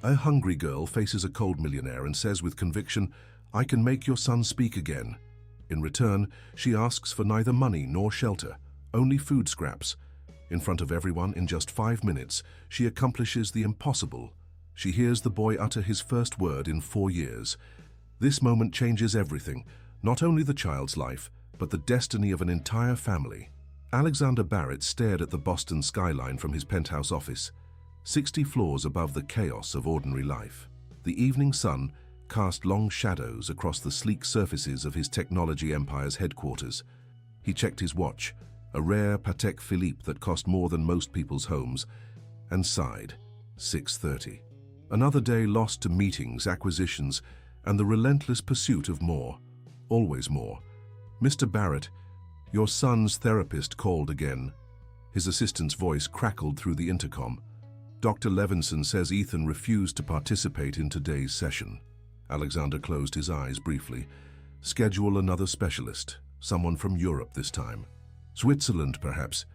A hungry girl faces a cold millionaire and says with conviction, "I can make your son speak again." In return, she asks for neither money nor shelter, only food scraps. In front of everyone, in just 5 minutes, she accomplishes the impossible. She hears the boy utter his first word in 4 years. This moment changes everything, not only the child's life, but the destiny of an entire family. Alexander Barrett stared at the Boston skyline from his penthouse office, 60 floors above the chaos of ordinary life. The evening sun cast long shadows across the sleek surfaces of his technology empire's headquarters. He checked his watch, a rare Patek Philippe that cost more than most people's homes, and sighed. 6:30. Another day lost to meetings, acquisitions, and the relentless pursuit of more. Always more. "Mr. Barrett, your son's therapist called again." His assistant's voice crackled through the intercom. "Dr. Levinson says Ethan refused to participate in today's session." Alexander closed his eyes briefly. "Schedule another specialist, someone from Europe this time. Switzerland, perhaps."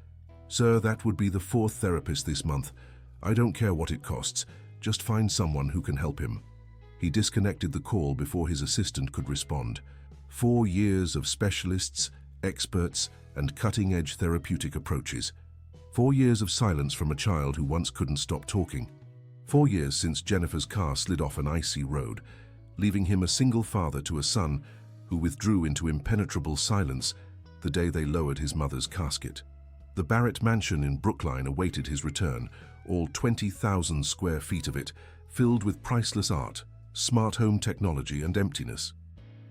"Sir, that would be the 4th therapist this month. I don't care what it costs, just find someone who can help him." He disconnected the call before his assistant could respond. 4 years of specialists, experts, and cutting-edge therapeutic approaches. 4 years of silence from a child who once couldn't stop talking. 4 years since Jennifer's car slid off an icy road, leaving him a single father to a son who withdrew into impenetrable silence the day they lowered his mother's casket. The Barrett mansion in Brookline awaited his return, all 20,000 square feet of it, filled with priceless art, smart home technology, and emptiness.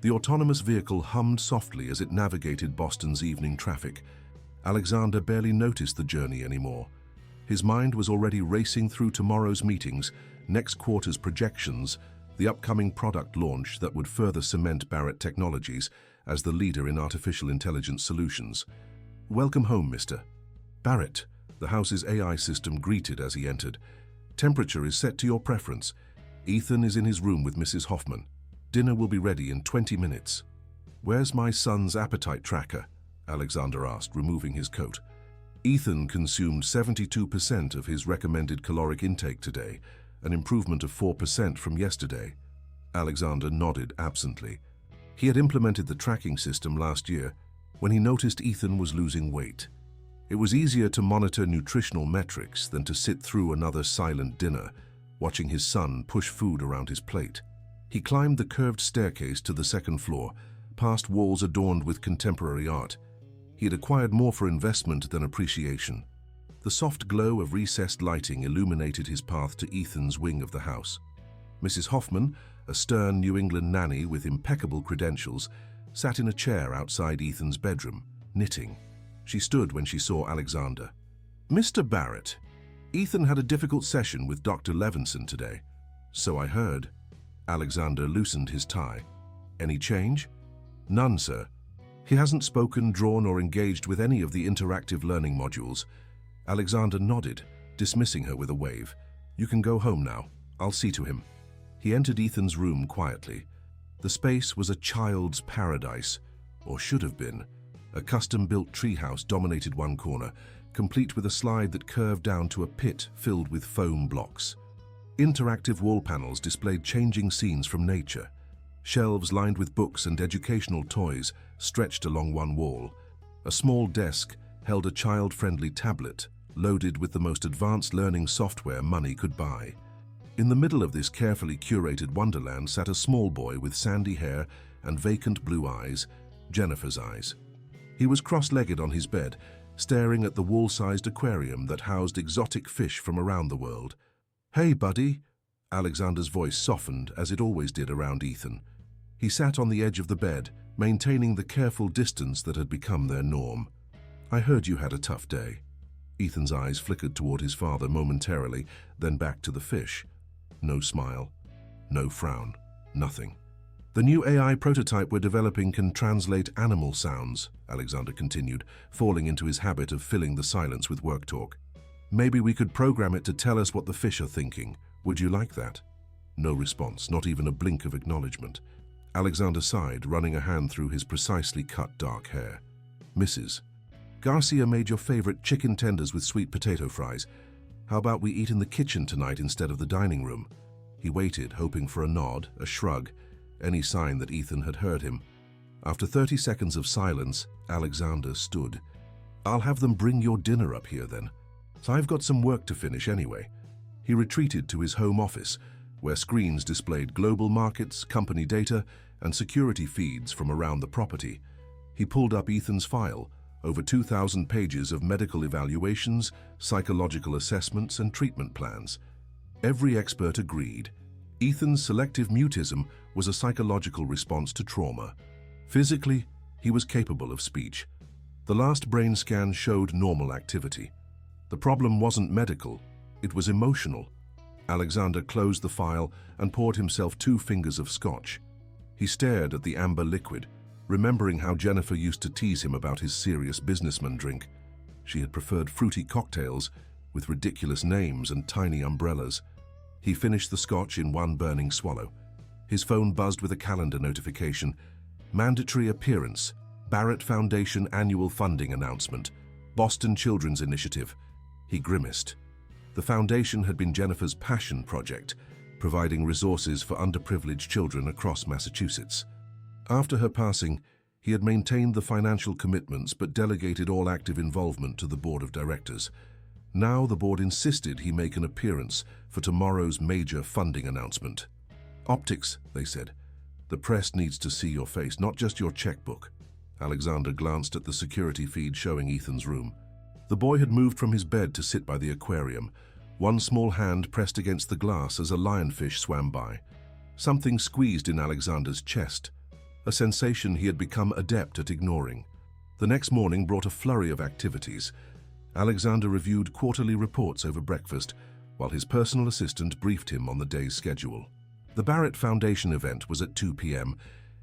The autonomous vehicle hummed softly as it navigated Boston's evening traffic. Alexander barely noticed the journey anymore. His mind was already racing through tomorrow's meetings, next quarter's projections, the upcoming product launch that would further cement Barrett Technologies as the leader in artificial intelligence solutions. "Welcome home, Mr. Barrett," the house's AI system greeted as he entered. "Temperature is set to your preference. Ethan is in his room with Mrs. Hoffman. Dinner will be ready in 20 minutes. "Where's my son's appetite tracker?" Alexander asked, removing his coat. Ethan consumed 72% of his recommended caloric intake today, an improvement of 4% from yesterday. Alexander nodded absently. He had implemented the tracking system last year when he noticed Ethan was losing weight. It was easier to monitor nutritional metrics than to sit through another silent dinner, watching his son push food around his plate. He climbed the curved staircase to the 2nd floor, past walls adorned with contemporary art. He had acquired more for investment than appreciation. The soft glow of recessed lighting illuminated his path to Ethan's wing of the house. Mrs. Hoffman, a stern New England nanny with impeccable credentials, sat in a chair outside Ethan's bedroom, knitting. She stood when she saw Alexander. "Mr. Barrett, Ethan had a difficult session with Dr. Levinson today." "So I heard." Alexander loosened his tie. "Any change?" "None, sir. He hasn't spoken, drawn, or engaged with any of the interactive learning modules." Alexander nodded, dismissing her with a wave. "You can go home now. I'll see to him." He entered Ethan's room quietly. The space was a child's paradise, or should have been. A custom-built treehouse dominated one corner, complete with a slide that curved down to a pit filled with foam blocks. Interactive wall panels displayed changing scenes from nature. Shelves lined with books and educational toys stretched along one wall. A small desk held a child-friendly tablet, loaded with the most advanced learning software money could buy. In the middle of this carefully curated wonderland sat a small boy with sandy hair and vacant blue eyes, Jennifer's eyes. He was cross-legged on his bed, staring at the wall-sized aquarium that housed exotic fish from around the world. "Hey, buddy." Alexander's voice softened, as it always did around Ethan. He sat on the edge of the bed, maintaining the careful distance that had become their norm. "I heard you had a tough day." Ethan's eyes flickered toward his father momentarily, then back to the fish. No smile, no frown, nothing. "The new AI prototype we're developing can translate animal sounds," Alexander continued, falling into his habit of filling the silence with work talk. "Maybe we could program it to tell us what the fish are thinking. Would you like that?" No response, not even a blink of acknowledgement. Alexander sighed, running a hand through his precisely cut dark hair. "Mrs. Garcia made your favorite chicken tenders with sweet potato fries. How about we eat in the kitchen tonight instead of the dining room?" He waited, hoping for a nod, a shrug, any sign that Ethan had heard him. After 30 seconds of silence, Alexander stood. "I'll have them bring your dinner up here then. So I've got some work to finish anyway." He retreated to his home office, where screens displayed global markets, company data, and security feeds from around the property. He pulled up Ethan's file, over 2,000 pages of medical evaluations, psychological assessments, and treatment plans. Every expert agreed. Ethan's selective mutism was a psychological response to trauma. Physically, he was capable of speech. The last brain scan showed normal activity. The problem wasn't medical, it was emotional. Alexander closed the file and poured himself 2 fingers of scotch. He stared at the amber liquid, remembering how Jennifer used to tease him about his serious businessman drink. She had preferred fruity cocktails with ridiculous names and tiny umbrellas. He finished the scotch in one burning swallow. His phone buzzed with a calendar notification. Mandatory appearance, Barrett Foundation annual funding announcement, Boston Children's Initiative. He grimaced. The foundation had been Jennifer's passion project, providing resources for underprivileged children across Massachusetts. After her passing, he had maintained the financial commitments but delegated all active involvement to the board of directors. Now the board insisted he make an appearance for tomorrow's major funding announcement. "Optics," they said. "The press needs to see your face, not just your checkbook." Alexander glanced at the security feed showing Ethan's room. The boy had moved from his bed to sit by the aquarium, one small hand pressed against the glass as a lionfish swam by. Something squeezed in Alexander's chest, a sensation he had become adept at ignoring. The next morning brought a flurry of activities. Alexander reviewed quarterly reports over breakfast, while his personal assistant briefed him on the day's schedule. The Barrett Foundation event was at 2 p.m.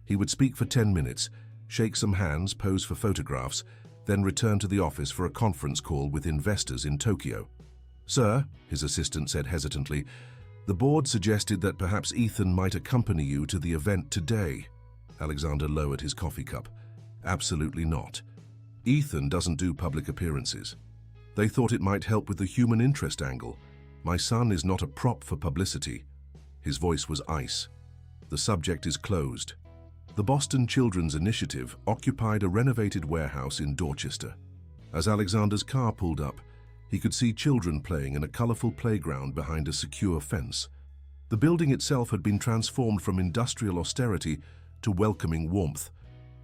He would speak for 10 minutes, shake some hands, pose for photographs, then return to the office for a conference call with investors in Tokyo. "Sir," his assistant said hesitantly, "the board suggested that perhaps Ethan might accompany you to the event today." Alexander lowered his coffee cup. "Absolutely not. Ethan doesn't do public appearances. They thought it might help with the human interest angle. My son is not a prop for publicity." His voice was ice. "The subject is closed." The Boston Children's Initiative occupied a renovated warehouse in Dorchester. As Alexander's car pulled up, he could see children playing in a colorful playground behind a secure fence. The building itself had been transformed from industrial austerity to welcoming warmth,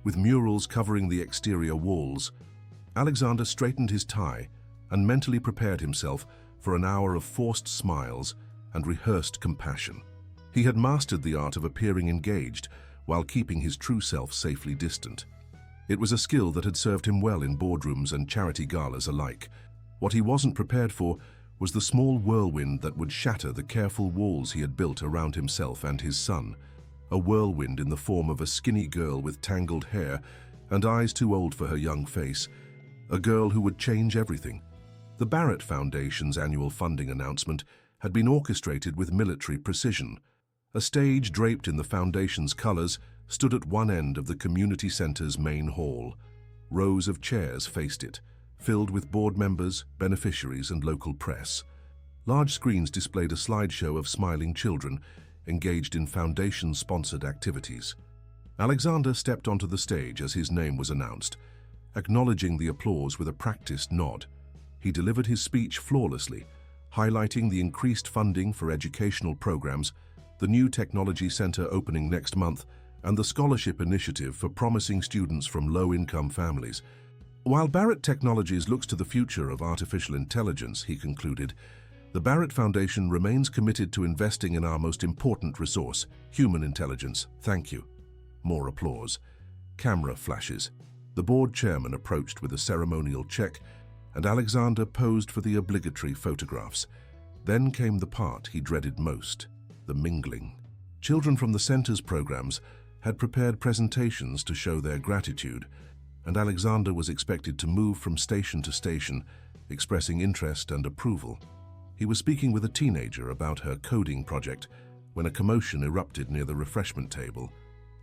with murals covering the exterior walls. Alexander straightened his tie and mentally prepared himself for an hour of forced smiles and rehearsed compassion. He had mastered the art of appearing engaged while keeping his true self safely distant. It was a skill that had served him well in boardrooms and charity galas alike. What he wasn't prepared for was the small whirlwind that would shatter the careful walls he had built around himself and his son. A whirlwind in the form of a skinny girl with tangled hair and eyes too old for her young face. A girl who would change everything. The Barrett Foundation's annual funding announcement had been orchestrated with military precision. A stage draped in the foundation's colors stood at one end of the community center's main hall. Rows of chairs faced it, filled with board members, beneficiaries, and local press. Large screens displayed a slideshow of smiling children engaged in foundation-sponsored activities. Alexander stepped onto the stage as his name was announced, acknowledging the applause with a practiced nod. He delivered his speech flawlessly, highlighting the increased funding for educational programs, the new technology center opening next month, and the scholarship initiative for promising students from low-income families. While Barrett Technologies looks to the future of artificial intelligence, he concluded, the Barrett Foundation remains committed to investing in our most important resource, human intelligence. Thank you. More applause. Camera flashes. The board chairman approached with a ceremonial check, and Alexander posed for the obligatory photographs. Then came the part he dreaded most, the mingling. Children from the center's programs had prepared presentations to show their gratitude, and Alexander was expected to move from station to station, expressing interest and approval. He was speaking with a teenager about her coding project when a commotion erupted near the refreshment table.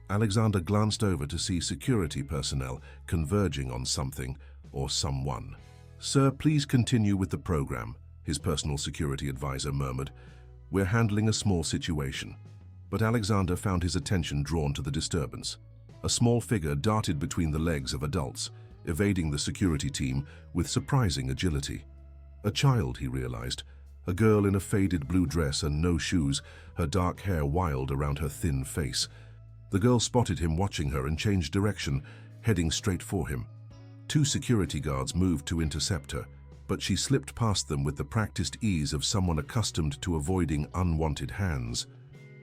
Alexander glanced over to see security personnel converging on something or someone. "Sir, please continue with the program," his personal security advisor murmured. We're handling a small situation. But Alexander found his attention drawn to the disturbance. A small figure darted between the legs of adults, evading the security team with surprising agility. A child, he realized. A girl in a faded blue dress and no shoes, her dark hair wild around her thin face. The girl spotted him watching her and changed direction, heading straight for him. 2 security guards moved to intercept her, but she slipped past them with the practiced ease of someone accustomed to avoiding unwanted hands.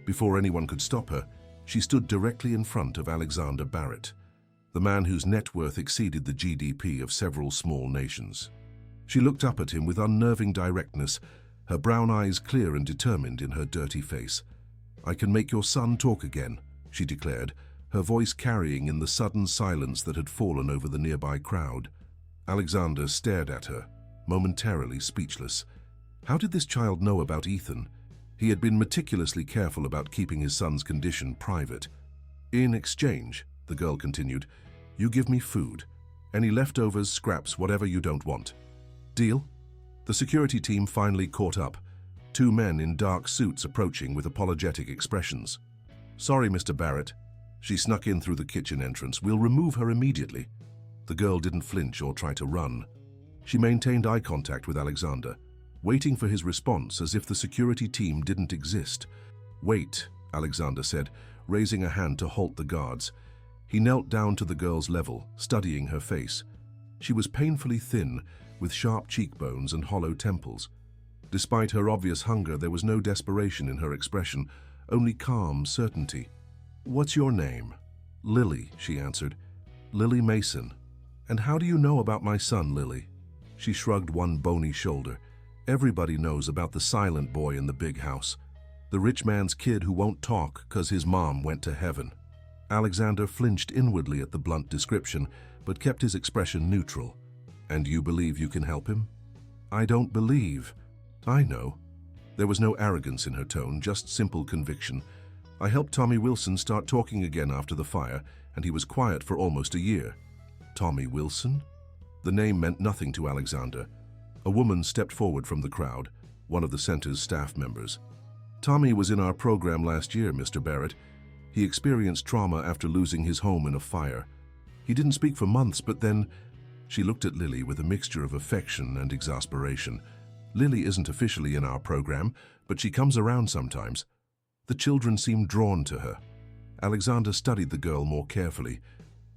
Before anyone could stop her, she stood directly in front of Alexander Barrett, the man whose net worth exceeded the GDP of several small nations. She looked up at him with unnerving directness, her brown eyes clear and determined in her dirty face. "I can make your son talk again," she declared, her voice carrying in the sudden silence that had fallen over the nearby crowd. Alexander stared at her, momentarily speechless. How did this child know about Ethan? He had been meticulously careful about keeping his son's condition private. "In exchange," the girl continued, "you give me food. Any leftovers, scraps, whatever you don't want. Deal?" The security team finally caught up, 2 men in dark suits approaching with apologetic expressions. "Sorry, Mr. Barrett." She snuck in through the kitchen entrance. "We'll remove her immediately." The girl didn't flinch or try to run. She maintained eye contact with Alexander, waiting for his response as if the security team didn't exist. "Wait," Alexander said, raising a hand to halt the guards. He knelt down to the girl's level, studying her face. She was painfully thin, with sharp cheekbones and hollow temples. Despite her obvious hunger, there was no desperation in her expression, only calm certainty. "What's your name?" "Lily," she answered. "Lily Mason. And how do you know about my son, Lily?" She shrugged one bony shoulder. "Everybody knows about the silent boy in the big house. The rich man's kid who won't talk 'cause his mom went to heaven." Alexander flinched inwardly at the blunt description, but kept his expression neutral. "And you believe you can help him?" "I don't believe." "I know." There was no arrogance in her tone, just simple conviction. "I helped Tommy Wilson start talking again after the fire, and he was quiet for almost a year." "Tommy Wilson?" The name meant nothing to Alexander. A woman stepped forward from the crowd, one of the center's staff members. "Tommy was in our program last year, Mr. Barrett. He experienced trauma after losing his home in a fire. He didn't speak for months, but then..." She looked at Lily with a mixture of affection and exasperation. "Lily isn't officially in our program, but she comes around sometimes." The children seemed drawn to her. Alexander studied the girl more carefully.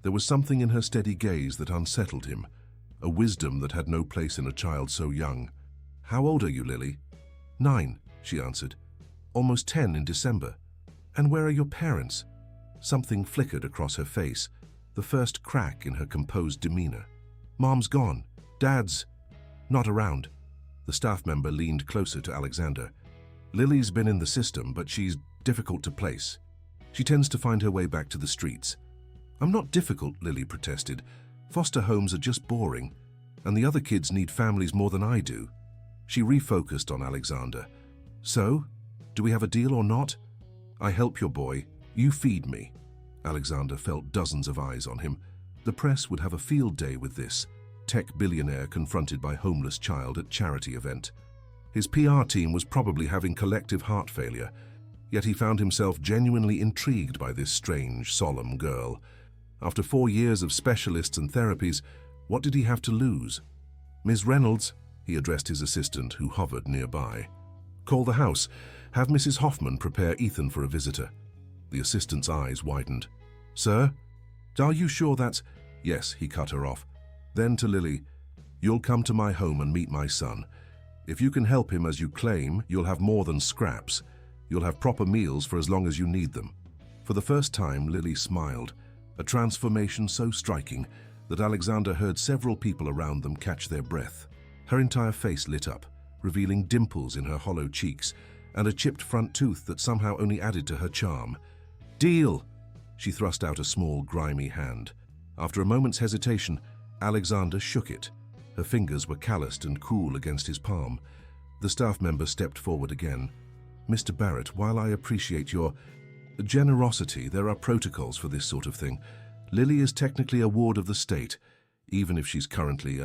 There was something in her steady gaze that unsettled him, a wisdom that had no place in a child so young. "How old are you, Lily?" "9, she answered. "Almost 10 in December." "And where are your parents?" Something flickered across her face, the first crack in her composed demeanor. "Mom's gone. Dad's not around." The staff member leaned closer to Alexander. "Lily's been in the system, but she's difficult to place. She tends to find her way back to the streets." "I'm not difficult," Lily protested. "Foster homes are just boring, and the other kids need families more than I do." She refocused on Alexander. "So, do we have a deal or not? I help your boy, you feed me." Alexander felt dozens of eyes on him. The press would have a field day with this. Tech billionaire confronted by homeless child at charity event. His PR team was probably having collective heart failure, yet he found himself genuinely intrigued by this strange, solemn girl. After 4 years of specialists and therapies, what did he have to lose? "Ms. Reynolds," he addressed his assistant, who hovered nearby. "Call the house. Have Mrs. Hoffman prepare Ethan for a visitor." The assistant's eyes widened. "Sir? Are you sure that's—" "Yes," he cut her off. Then to Lily, "You'll come to my home and meet my son. If you can help him as you claim, you'll have more than scraps. You'll have proper meals for as long as you need them." For the first time, Lily smiled, a transformation so striking that Alexander heard several people around them catch their breath. Her entire face lit up, revealing dimples in her hollow cheeks and a chipped front tooth that somehow only added to her charm. "Deal!" She thrust out a small, grimy hand. After a moment's hesitation, Alexander shook it. Her fingers were calloused and cool against his palm. The staff member stepped forward again. "Mr. Barrett, while I appreciate your generosity, there are protocols for this sort of thing. Lily is technically a ward of the state, even if she's currently,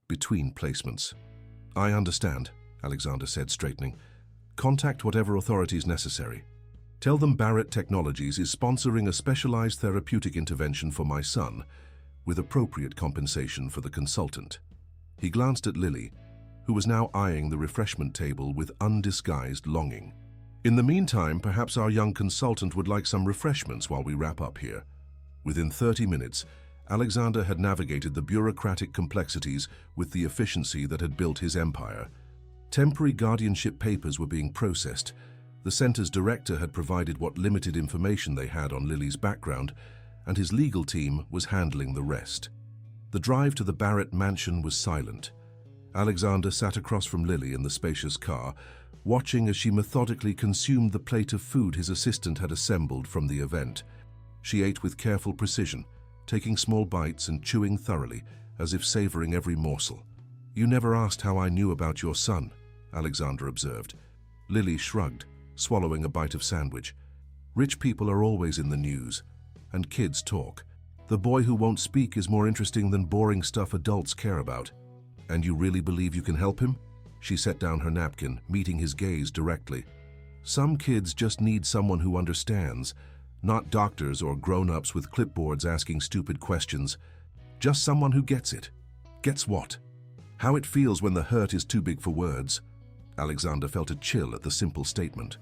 between placements." "I understand," Alexander said, straightening. Contact whatever authorities necessary. Tell them Barrett Technologies is sponsoring a specialized therapeutic intervention for my son, with appropriate compensation for the consultant. He glanced at Lily, who was now eyeing the refreshment table with undisguised longing. In the meantime, perhaps our young consultant would like some refreshments while we wrap up here. Within 30 minutes, Alexander had navigated the bureaucratic complexities with the efficiency that had built his empire. Temporary guardianship papers were being processed. The center's director had provided what limited information they had on Lily's background, and his legal team was handling the rest. The drive to the Barrett mansion was silent. Alexander sat across from Lily in the spacious car, watching as she methodically consumed the plate of food his assistant had assembled from the event. She ate with careful precision, taking small bites and chewing thoroughly, as if savoring every morsel. "You never asked how I knew about your son," Alexander observed. Lily shrugged, swallowing a bite of sandwich. "Rich people are always in the news, and kids talk. The boy who won't speak is more interesting than boring stuff adults care about." "And you really believe you can help him?" She set down her napkin, meeting his gaze directly. "Some kids just need someone who understands, not doctors or grown-ups with clipboards asking stupid questions. Just someone who gets it." "Gets what?" "How it feels when the hurt is too big for words." Alexander felt a chill at the simple statement.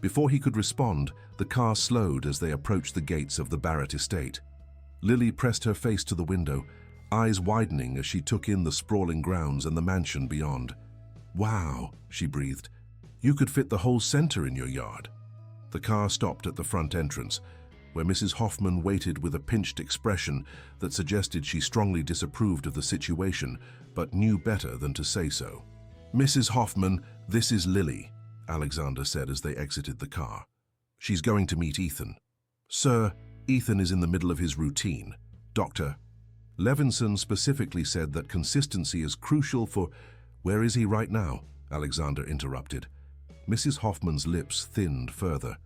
Before he could respond, the car slowed as they approached the gates of the Barrett estate. Lily pressed her face to the window, eyes widening as she took in the sprawling grounds and the mansion beyond. "Wow," she breathed. "You could fit the whole center in your yard." The car stopped at the front entrance, where Mrs. Hoffman waited with a pinched expression that suggested she strongly disapproved of the situation, but knew better than to say so. "Mrs. Hoffman, this is Lily," Alexander said as they exited the car. "She's going to meet Ethan." "Sir, Ethan is in the middle of his routine. Dr. Levinson specifically said that consistency is crucial for—" "Where is he right now?" Alexander interrupted. Mrs. Hoffman's lips thinned further.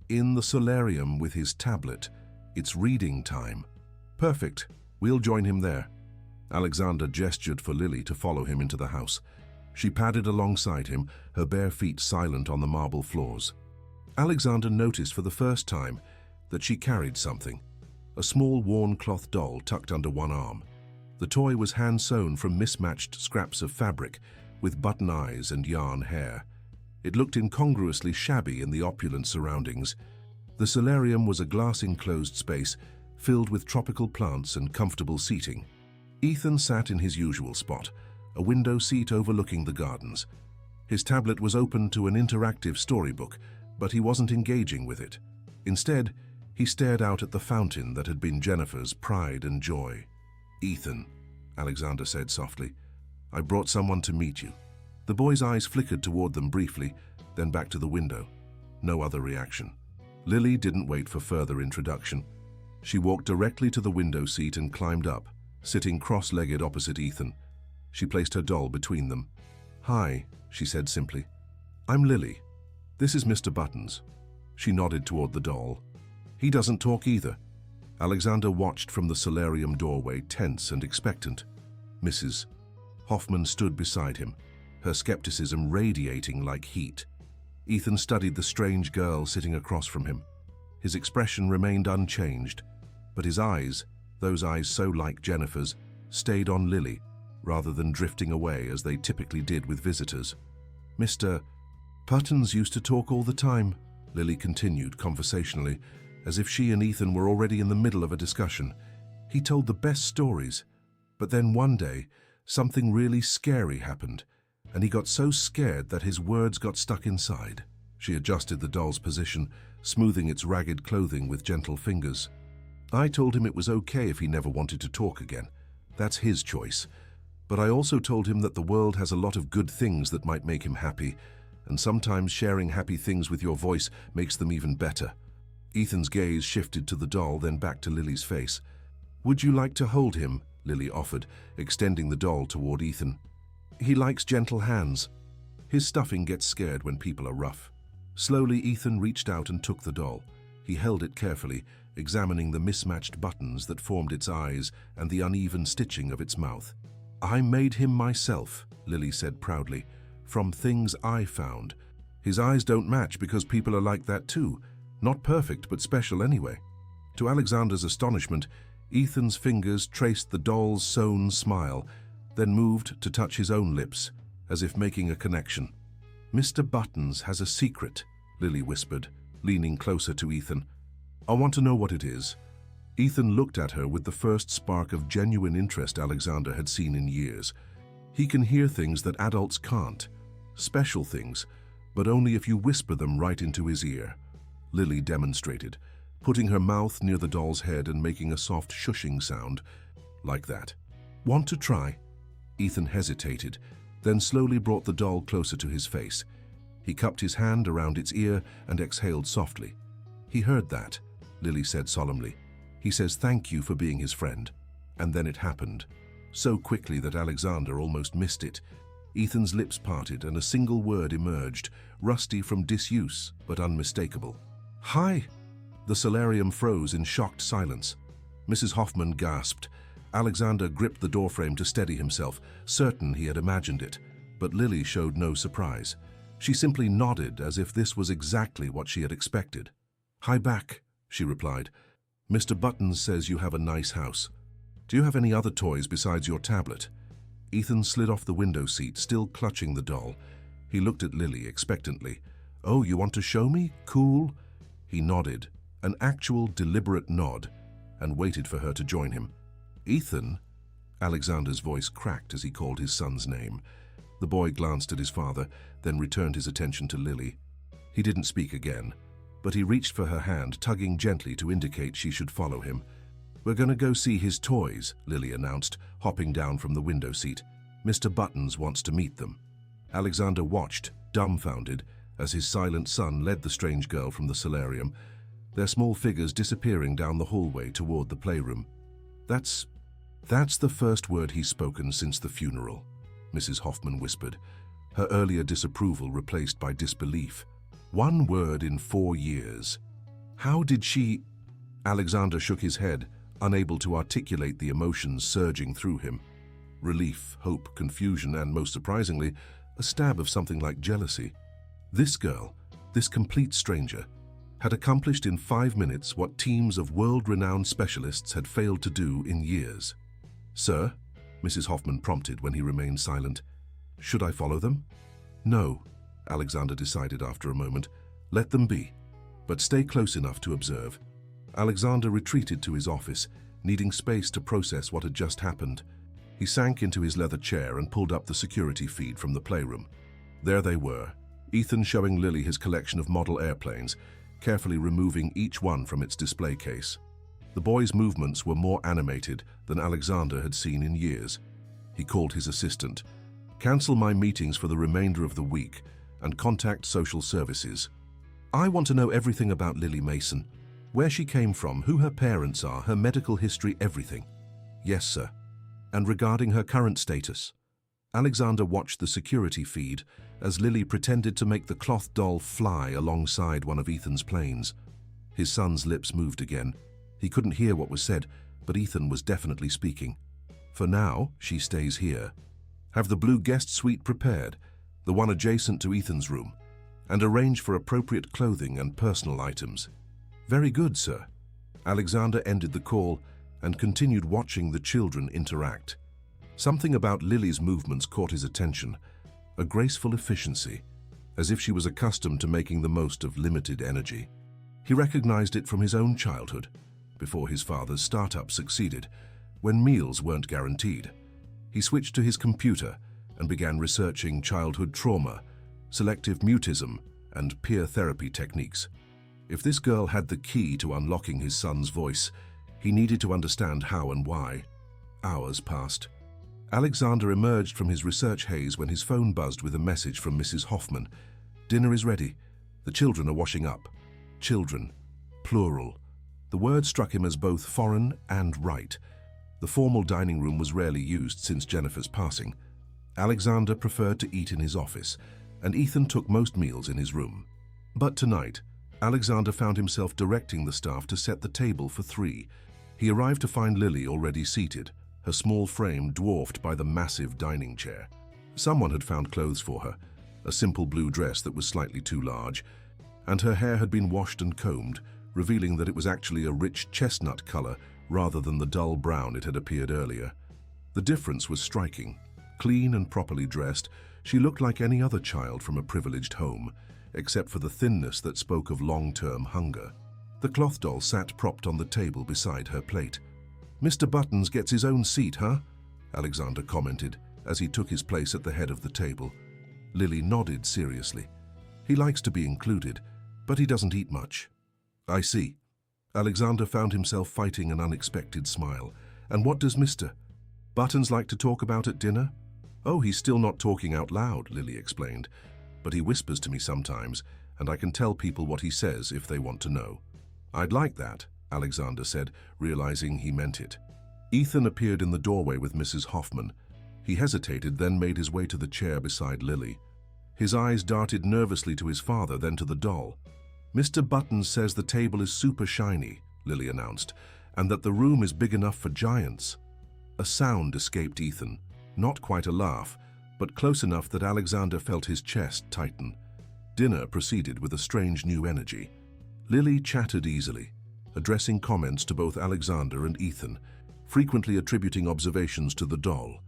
"In the solarium with his tablet. It's reading time." "Perfect. We'll join him there." Alexander gestured for Lily to follow him into the house. She padded alongside him, her bare feet silent on the marble floors. Alexander noticed for the first time that she carried something, a small worn cloth doll tucked under one arm. The toy was hand-sewn from mismatched scraps of fabric, with button eyes and yarn hair. It looked incongruously shabby in the opulent surroundings. The solarium was a glass-enclosed space filled with tropical plants and comfortable seating. Ethan sat in his usual spot, a window seat overlooking the gardens. His tablet was open to an interactive storybook, but he wasn't engaging with it. Instead, he stared out at the fountain that had been Jennifer's pride and joy. "Ethan," Alexander said softly, "I brought someone to meet you." The boy's eyes flickered toward them briefly, then back to the window. No other reaction. Lily didn't wait for further introduction. She walked directly to the window seat and climbed up, sitting cross-legged opposite Ethan. She placed her doll between them. "Hi," she said simply. "I'm Lily. This is Mr. Buttons." She nodded toward the doll. "He doesn't talk either." Alexander watched from the solarium doorway, tense and expectant. Mrs. Hoffman stood beside him, her skepticism radiating like heat. Ethan studied the strange girl sitting across from him. His expression remained unchanged, but his eyes, those eyes so like Jennifer's, stayed on Lily, rather than drifting away as they typically did with visitors. "Mr. Buttons used to talk all the time," Lily continued conversationally, as if she and Ethan were already in the middle of a discussion. "He told the best stories. But then one day, something really scary happened, and he got so scared that his words got stuck inside." She adjusted the doll's position, smoothing its ragged clothing with gentle fingers. "I told him it was okay if he never wanted to talk again. That's his choice. But I also told him that the world has a lot of good things that might make him happy, and sometimes sharing happy things with your voice makes them even better." Ethan's gaze shifted to the doll, then back to Lily's face. "Would you like to hold him?" Lily offered, extending the doll toward Ethan. "He likes gentle hands. His stuffing gets scared when people are rough." Slowly, Ethan reached out and took the doll. He held it carefully, examining the mismatched buttons that formed its eyes and the uneven stitching of its mouth. "I made him myself," Lily said proudly, "from things I found. His eyes don't match because people are like that too. Not perfect, but special anyway. To Alexander's astonishment, Ethan's fingers traced the doll's sewn smile, then moved to touch his own lips, as if making a connection. "Mr. Buttons has a secret," Lily whispered, leaning closer to Ethan. "I want to know what it is." Ethan looked at her with the first spark of genuine interest Alexander had seen in years. He can hear things that adults can't. Special things, but only if you whisper them right into his ear. Lily demonstrated, putting her mouth near the doll's head and making a soft shushing sound, like that. "Want to try?" Ethan hesitated, then slowly brought the doll closer to his face. He cupped his hand around its ear and exhaled softly. "He heard that," Lily said solemnly. "He says thank you for being his friend." And then it happened, so quickly that Alexander almost missed it. Ethan's lips parted and a single word emerged, rusty from disuse but unmistakable. "Hi!" The solarium froze in shocked silence. Mrs. Hoffman gasped. Alexander gripped the doorframe to steady himself, certain he had imagined it, but Lily showed no surprise. She simply nodded as if this was exactly what she had expected. "Hi back," she replied. "Mr. Buttons says you have a nice house. Do you have any other toys besides your tablet?" Ethan slid off the window seat, still clutching the doll. He looked at Lily expectantly. "Oh, you want to show me? Cool." He nodded, an actual deliberate nod, and waited for her to join him. "Ethan?" Alexander's voice cracked as he called his son's name. The boy glanced at his father, then returned his attention to Lily. He didn't speak again, but he reached for her hand, tugging gently to indicate she should follow him. "We're going to go see his toys," Lily announced, hopping down from the window seat. "Mr. Buttons wants to meet them." Alexander watched, dumbfounded, as his silent son led the strange girl from the solarium, their small figures disappearing down the hallway toward the playroom. That's the first word he's spoken since the funeral," Mrs. Hoffman whispered, her earlier disapproval replaced by disbelief. "One word in 4 years. How did she—" Alexander shook his head, unable to articulate the emotions surging through him. Relief, hope, confusion, and, most surprisingly, a stab of something like jealousy. This girl, this complete stranger, had accomplished in 5 minutes what teams of world-renowned specialists had failed to do in years. "Sir?" Mrs. Hoffman prompted when he remained silent. "Should I follow them?" "No," Alexander decided after a moment. "Let them be, but stay close enough to observe." Alexander retreated to his office, needing space to process what had just happened. He sank into his leather chair and pulled up the security feed from the playroom. There they were, Ethan showing Lily his collection of model airplanes, carefully removing each one from its display case. The boy's movements were more animated than Alexander had seen in years. He called his assistant. "Cancel my meetings for the remainder of the week and contact social services. I want to know everything about Lily Mason. Where she came from, who her parents are, her medical history, everything." "Yes, sir." "And regarding her current status?" Alexander watched the security feed as Lily pretended to make the cloth doll fly alongside one of Ethan's planes. His son's lips moved again. He couldn't hear what was said, but Ethan was definitely speaking. "For now, she stays here. Have the blue guest suite prepared, the one adjacent to Ethan's room, and arrange for appropriate clothing and personal items." "Very good, sir." Alexander ended the call and continued watching the children interact. Something about Lily's movements caught his attention, a graceful efficiency, as if she was accustomed to making the most of limited energy. He recognized it from his own childhood, before his father's startup succeeded, when meals weren't guaranteed. He switched to his computer and began researching childhood trauma, selective mutism, and peer therapy techniques. If this girl had the key to unlocking his son's voice, he needed to understand how and why. Hours passed. Alexander emerged from his research haze when his phone buzzed with a message from Mrs. Hoffman. "Dinner is ready. The children are washing up." Children. Plural. The word struck him as both foreign and right. The formal dining room was rarely used since Jennifer's passing. Alexander preferred to eat in his office, and Ethan took most meals in his room. But tonight, Alexander found himself directing the staff to set the table for 3. He arrived to find Lily already seated, her small frame dwarfed by the massive dining chair. Someone had found clothes for her, a simple blue dress that was slightly too large, and her hair had been washed and combed, revealing that it was actually a rich chestnut color rather than the dull brown it had appeared earlier. The difference was striking. Clean and properly dressed, she looked like any other child from a privileged home, except for the thinness that spoke of long-term hunger. The cloth doll sat propped on the table beside her plate. "Mr. Buttons gets his own seat, huh?" Alexander commented as he took his place at the head of the table. Lily nodded seriously. "He likes to be included, but he doesn't eat much." "I see." Alexander found himself fighting an unexpected smile. "And what does Mr. Buttons like to talk about at dinner?" "Oh, he's still not talking out loud," Lily explained. "But he whispers to me sometimes, and I can tell people what he says if they want to know." "I'd like that," Alexander said, realizing he meant it. Ethan appeared in the doorway with Mrs. Hoffman. He hesitated, then made his way to the chair beside Lily. His eyes darted nervously to his father, then to the doll. "Mr. Buttons says the table is super shiny," Lily announced, "and that the room is big enough for giants." A sound escaped Ethan, not quite a laugh, but close enough that Alexander felt his chest tighten. Dinner proceeded with a strange new energy. Lily chattered easily, addressing comments to both Alexander and Ethan, frequently attributing observations to the doll.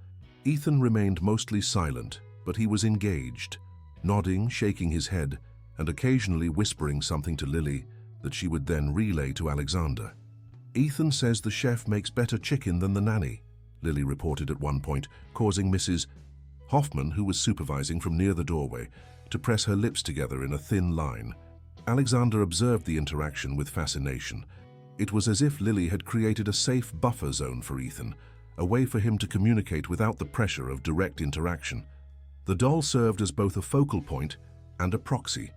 Ethan remained mostly silent, but he was engaged, nodding, shaking his head, and occasionally whispering something to Lily that she would then relay to Alexander. "Ethan says the chef makes better chicken than the nanny," Lily reported at one point, causing Mrs. Hoffman, who was supervising from near the doorway, to press her lips together in a thin line. Alexander observed the interaction with fascination. It was as if Lily had created a safe buffer zone for Ethan, a way for him to communicate without the pressure of direct interaction. The doll served as both a focal point and a proxy,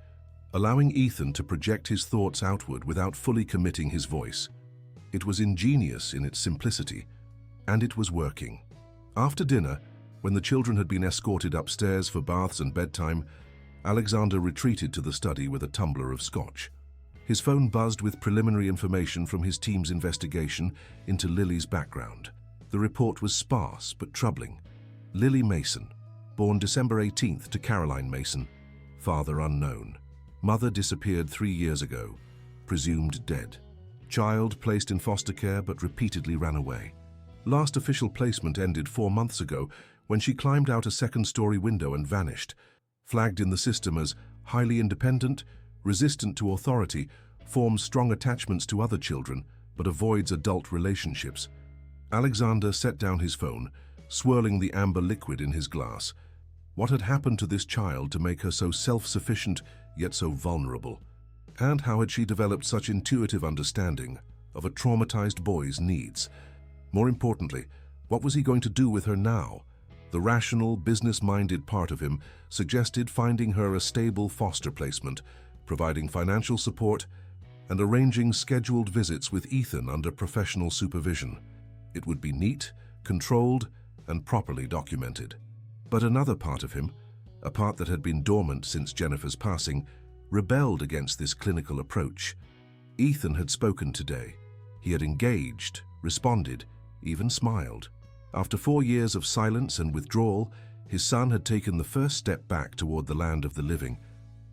allowing Ethan to project his thoughts outward without fully committing his voice. It was ingenious in its simplicity, and it was working. After dinner, when the children had been escorted upstairs for baths and bedtime, Alexander retreated to the study with a tumbler of scotch. His phone buzzed with preliminary information from his team's investigation into Lily's background. The report was sparse but troubling. Lily Mason, born December 18th to Caroline Mason, father unknown. Mother disappeared 3 years ago, presumed dead. Child placed in foster care but repeatedly ran away. Last official placement ended 4 months ago when she climbed out a second-story window and vanished. Flagged in the system as highly independent, resistant to authority, forms strong attachments to other children, but avoids adult relationships. Alexander set down his phone, swirling the amber liquid in his glass. What had happened to this child to make her so self-sufficient, yet so vulnerable? And how had she developed such intuitive understanding of a traumatized boy's needs? More importantly, what was he going to do with her now? The rational, business-minded part of him suggested finding her a stable foster placement, providing financial support, and arranging scheduled visits with Ethan under professional supervision. It would be neat, controlled, and properly documented. But another part of him, a part that had been dormant since Jennifer's passing, rebelled against this clinical approach. Ethan had spoken today. He had engaged, responded, even smiled. After 4 years of silence and withdrawal, his son had taken the first step back toward the land of the living,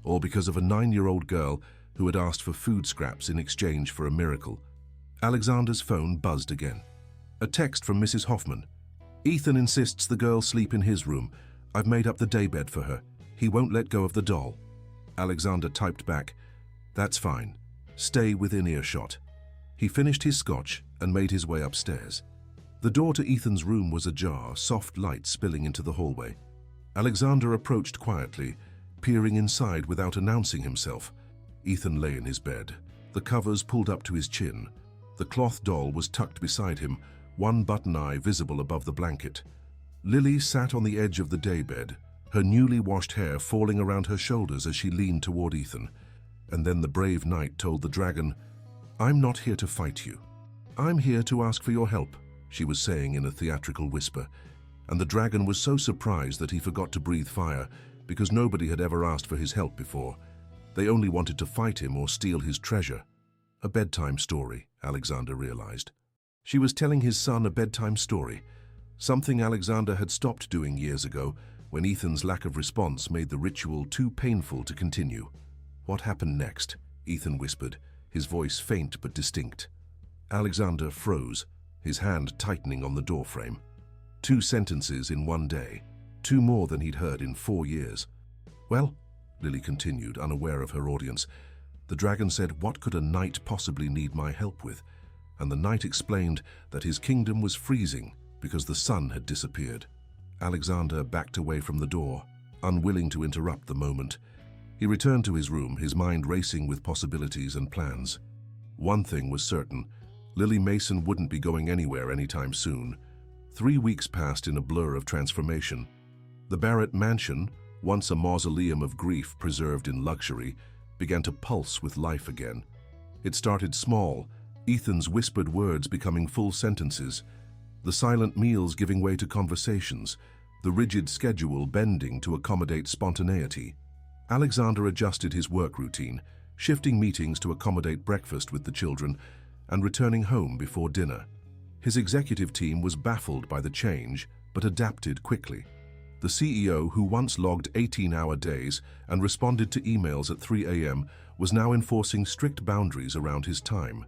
all because of a 9-year-old girl who had asked for food scraps in exchange for a miracle. Alexander's phone buzzed again. A text from Mrs. Hoffman. "Ethan insists the girl sleep in his room. I've made up the daybed for her. He won't let go of the doll." Alexander typed back, "That's fine. Stay within earshot." He finished his scotch and made his way upstairs. The door to Ethan's room was ajar, soft light spilling into the hallway. Alexander approached quietly, peering inside without announcing himself. Ethan lay in his bed, the covers pulled up to his chin. The cloth doll was tucked beside him, one button eye visible above the blanket. Lily sat on the edge of the daybed, her newly washed hair falling around her shoulders as she leaned toward Ethan. And then the brave knight told the dragon, "I'm not here to fight you. I'm here to ask for your help," she was saying in a theatrical whisper, and the dragon was so surprised that he forgot to breathe fire because nobody had ever asked for his help before. They only wanted to fight him or steal his treasure. A bedtime story, Alexander realized. She was telling his son a bedtime story, something Alexander had stopped doing years ago, when Ethan's lack of response made the ritual too painful to continue. "What happened next?" Ethan whispered, his voice faint but distinct. Alexander froze, his hand tightening on the doorframe. 2 sentences in one day, 2 more than he'd heard in 4 years. "Well," Lily continued, unaware of her audience, "the dragon said, 'What could a knight possibly need my help with?' And the knight explained that his kingdom was freezing because the sun had disappeared." Alexander backed away from the door, unwilling to interrupt the moment. He returned to his room, his mind racing with possibilities and plans. One thing was certain: Lily Mason wouldn't be going anywhere anytime soon. 3 weeks passed in a blur of transformation. The Barrett mansion, once a mausoleum of grief preserved in luxury, began to pulse with life again. It started small, Ethan's whispered words becoming full sentences, the silent meals giving way to conversations, the rigid schedule bending to accommodate spontaneity. Alexander adjusted his work routine, shifting meetings to accommodate breakfast with the children and returning home before dinner. His executive team was baffled by the change, but adapted quickly. The CEO, who once logged 18-hour days and responded to emails at 3 a.m., was now enforcing strict boundaries around his time.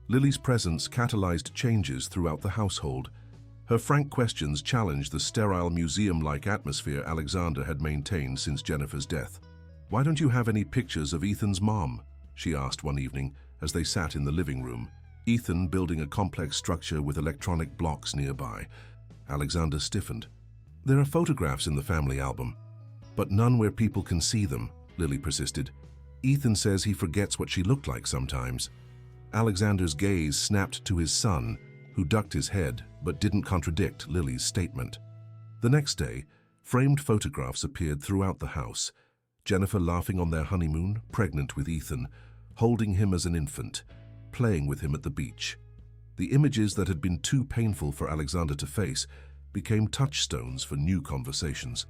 Lily's presence catalyzed changes throughout the household. Her frank questions challenged the sterile museum-like atmosphere Alexander had maintained since Jennifer's death. "Why don't you have any pictures of Ethan's mom?" she asked one evening as they sat in the living room, Ethan building a complex structure with electronic blocks nearby. Alexander stiffened. "There are photographs in the family album, but none where people can see them," Lily persisted. "Ethan says he forgets what she looked like sometimes." Alexander's gaze snapped to his son, who ducked his head but didn't contradict Lily's statement. The next day, framed photographs appeared throughout the house. Jennifer laughing on their honeymoon, pregnant with Ethan, holding him as an infant, playing with him at the beach. The images that had been too painful for Alexander to face became touchstones for new conversations.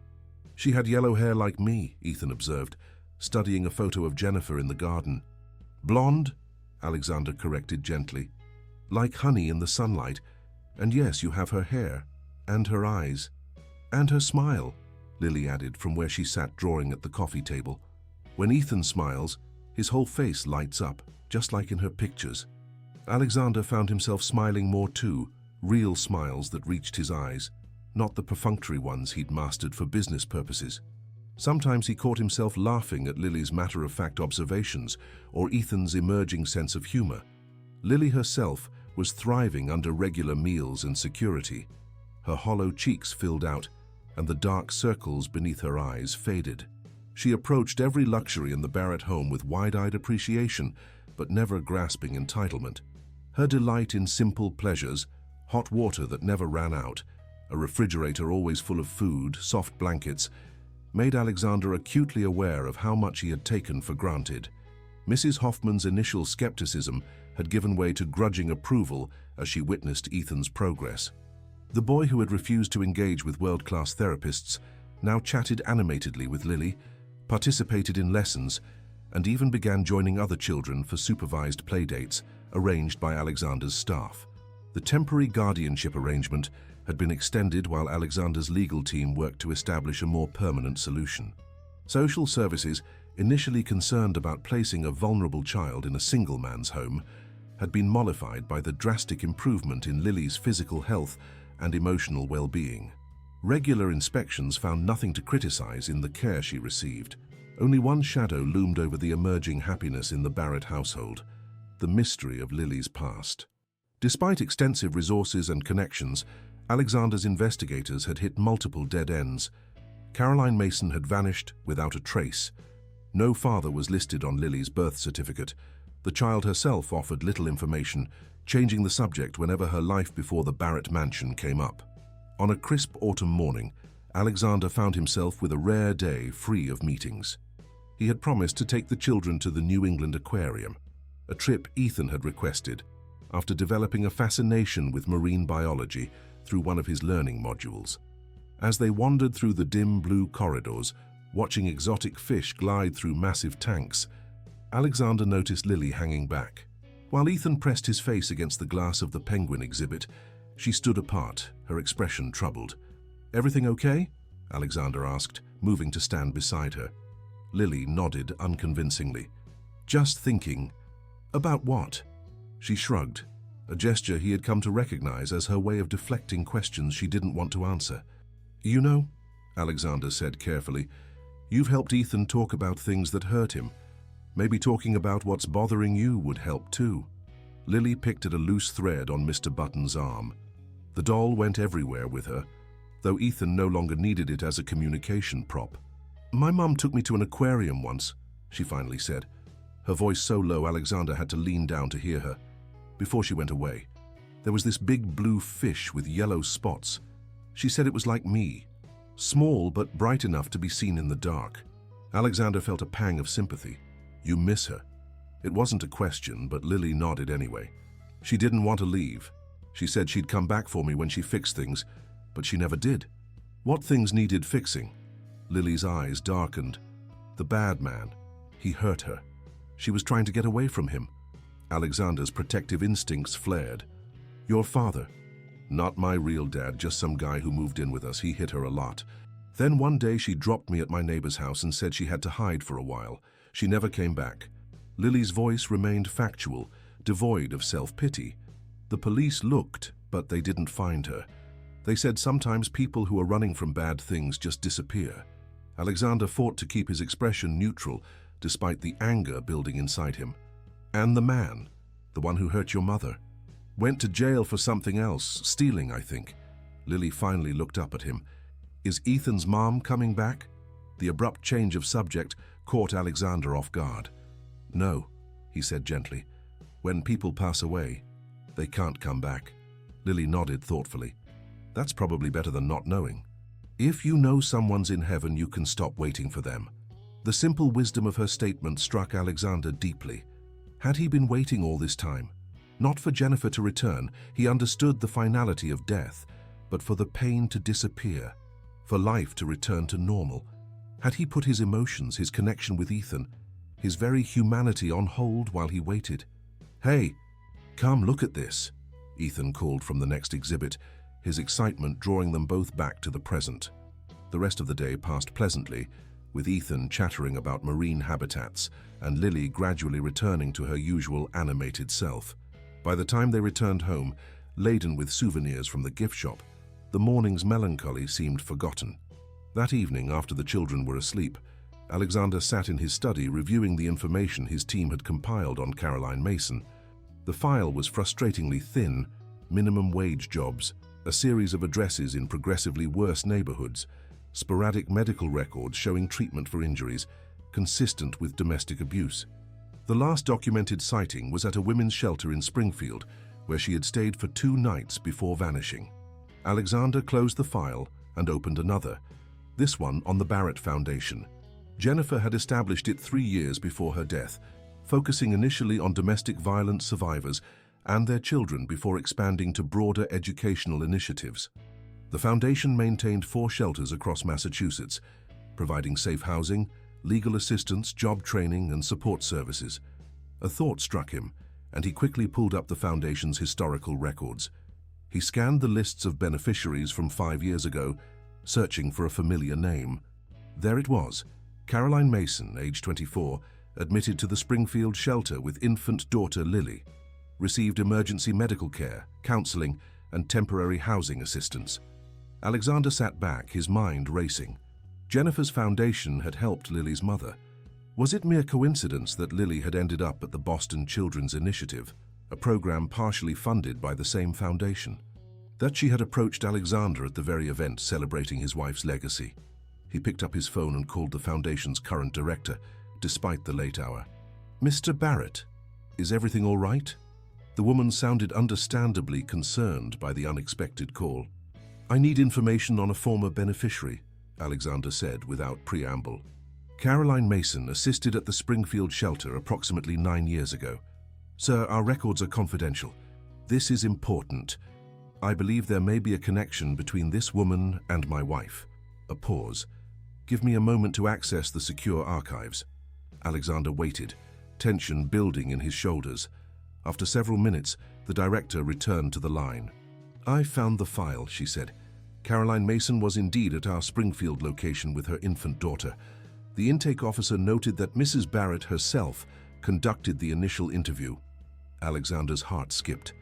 "She had yellow hair like me," Ethan observed, studying a photo of Jennifer in the garden. "Blonde?" Alexander corrected gently. "Like honey in the sunlight. And yes, you have her hair, and her eyes, and her smile," Lily added from where she sat drawing at the coffee table. "When Ethan smiles, his whole face lights up, just like in her pictures." Alexander found himself smiling more too, real smiles that reached his eyes, not the perfunctory ones he'd mastered for business purposes. Sometimes he caught himself laughing at Lily's matter-of-fact observations or Ethan's emerging sense of humor. Lily herself was thriving under regular meals and security. Her hollow cheeks filled out, and the dark circles beneath her eyes faded. She approached every luxury in the Barrett home with wide-eyed appreciation, but never grasping entitlement. Her delight in simple pleasures, hot water that never ran out, a refrigerator always full of food, soft blankets, made Alexander acutely aware of how much he had taken for granted. Mrs. Hoffman's initial skepticism had given way to grudging approval as she witnessed Ethan's progress. The boy who had refused to engage with world-class therapists now chatted animatedly with Lily, participated in lessons, and even began joining other children for supervised playdates arranged by Alexander's staff. The temporary guardianship arrangement had been extended while Alexander's legal team worked to establish a more permanent solution. Social services, initially concerned about placing a vulnerable child in a single man's home, had been mollified by the drastic improvement in Lily's physical health and emotional well-being. Regular inspections found nothing to criticize in the care she received. Only one shadow loomed over the emerging happiness in the Barrett household: the mystery of Lily's past. Despite extensive resources and connections, Alexander's investigators had hit multiple dead ends. Caroline Mason had vanished without a trace. No father was listed on Lily's birth certificate. The child herself offered little information, changing the subject whenever her life before the Barrett mansion came up. On a crisp autumn morning, Alexander found himself with a rare day free of meetings. He had promised to take the children to the New England Aquarium, a trip Ethan had requested, after developing a fascination with marine biology through one of his learning modules. As they wandered through the dim blue corridors, watching exotic fish glide through massive tanks, Alexander noticed Lily hanging back. While Ethan pressed his face against the glass of the penguin exhibit, she stood apart, her expression troubled. "Everything okay?" Alexander asked, moving to stand beside her. Lily nodded unconvincingly. Just thinking. About what? She shrugged, a gesture he had come to recognize as her way of deflecting questions she didn't want to answer. You know, Alexander said carefully, you've helped Ethan talk about things that hurt him. Maybe talking about what's bothering you would help too. Lily picked at a loose thread on Mr. Button's arm. The doll went everywhere with her, though Ethan no longer needed it as a communication prop. My mum took me to an aquarium once, she finally said, her voice so low Alexander had to lean down to hear her. Before she went away, there was this big blue fish with yellow spots. She said it was like me, small but bright enough to be seen in the dark. Alexander felt a pang of sympathy. You miss her. It wasn't a question, but Lily nodded anyway. She didn't want to leave. She said she'd come back for me when she fixed things, but she never did. What things needed fixing? Lily's eyes darkened. The bad man. He hurt her. She was trying to get away from him. Alexander's protective instincts flared. Your father. Not my real dad, just some guy who moved in with us. He hit her a lot. Then one day she dropped me at my neighbor's house and said she had to hide for a while. She never came back. Lily's voice remained factual, devoid of self-pity. The police looked, but they didn't find her. They said sometimes people who are running from bad things just disappear. Alexander fought to keep his expression neutral, despite the anger building inside him. And the man, the one who hurt your mother, went to jail for something else, stealing, I think. Lily finally looked up at him. Is Ethan's mom coming back? The abrupt change of subject caught Alexander off guard. No, he said gently. When people pass away, they can't come back. Lily nodded thoughtfully. That's probably better than not knowing. If you know someone's in heaven, you can stop waiting for them. The simple wisdom of her statement struck Alexander deeply. Had he been waiting all this time? Not for Jennifer to return, he understood the finality of death, but for the pain to disappear, for life to return to normal. Had he put his emotions, his connection with Ethan, his very humanity on hold while he waited? Hey, come look at this, Ethan called from the next exhibit, his excitement drawing them both back to the present. The rest of the day passed pleasantly, with Ethan chattering about marine habitats and Lily gradually returning to her usual animated self. By the time they returned home, laden with souvenirs from the gift shop, the morning's melancholy seemed forgotten. That evening, after the children were asleep, Alexander sat in his study reviewing the information his team had compiled on Caroline Mason. The file was frustratingly thin: minimum wage jobs, a series of addresses in progressively worse neighborhoods, sporadic medical records showing treatment for injuries, consistent with domestic abuse. The last documented sighting was at a women's shelter in Springfield, where she had stayed for 2 nights before vanishing. Alexander closed the file and opened another, this one on the Barrett Foundation. Jennifer had established it 3 years before her death, focusing initially on domestic violence survivors and their children before expanding to broader educational initiatives. The foundation maintained 4 shelters across Massachusetts, providing safe housing, legal assistance, job training, and support services. A thought struck him, and he quickly pulled up the foundation's historical records. He scanned the lists of beneficiaries from 5 years ago, searching for a familiar name. There it was, Caroline Mason, age 24, admitted to the Springfield shelter with infant daughter Lily. Received emergency medical care, counseling, and temporary housing assistance. Alexander sat back, his mind racing. Jennifer's foundation had helped Lily's mother. Was it mere coincidence that Lily had ended up at the Boston Children's Initiative, a program partially funded by the same foundation? That she had approached Alexander at the very event celebrating his wife's legacy? He picked up his phone and called the foundation's current director, despite the late hour. Mr. Barrett, is everything all right? The woman sounded understandably concerned by the unexpected call. I need information on a former beneficiary, Alexander said without preamble. Caroline Mason assisted at the Springfield shelter approximately 9 years ago. Sir, our records are confidential. This is important. I believe there may be a connection between this woman and my wife. A pause. Give me a moment to access the secure archives. Alexander waited, tension building in his shoulders. After several minutes, the director returned to the line. I found the file, she said. Caroline Mason was indeed at our Springfield location with her infant daughter. The intake officer noted that Mrs. Barrett herself conducted the initial interview. Alexander's heart skipped.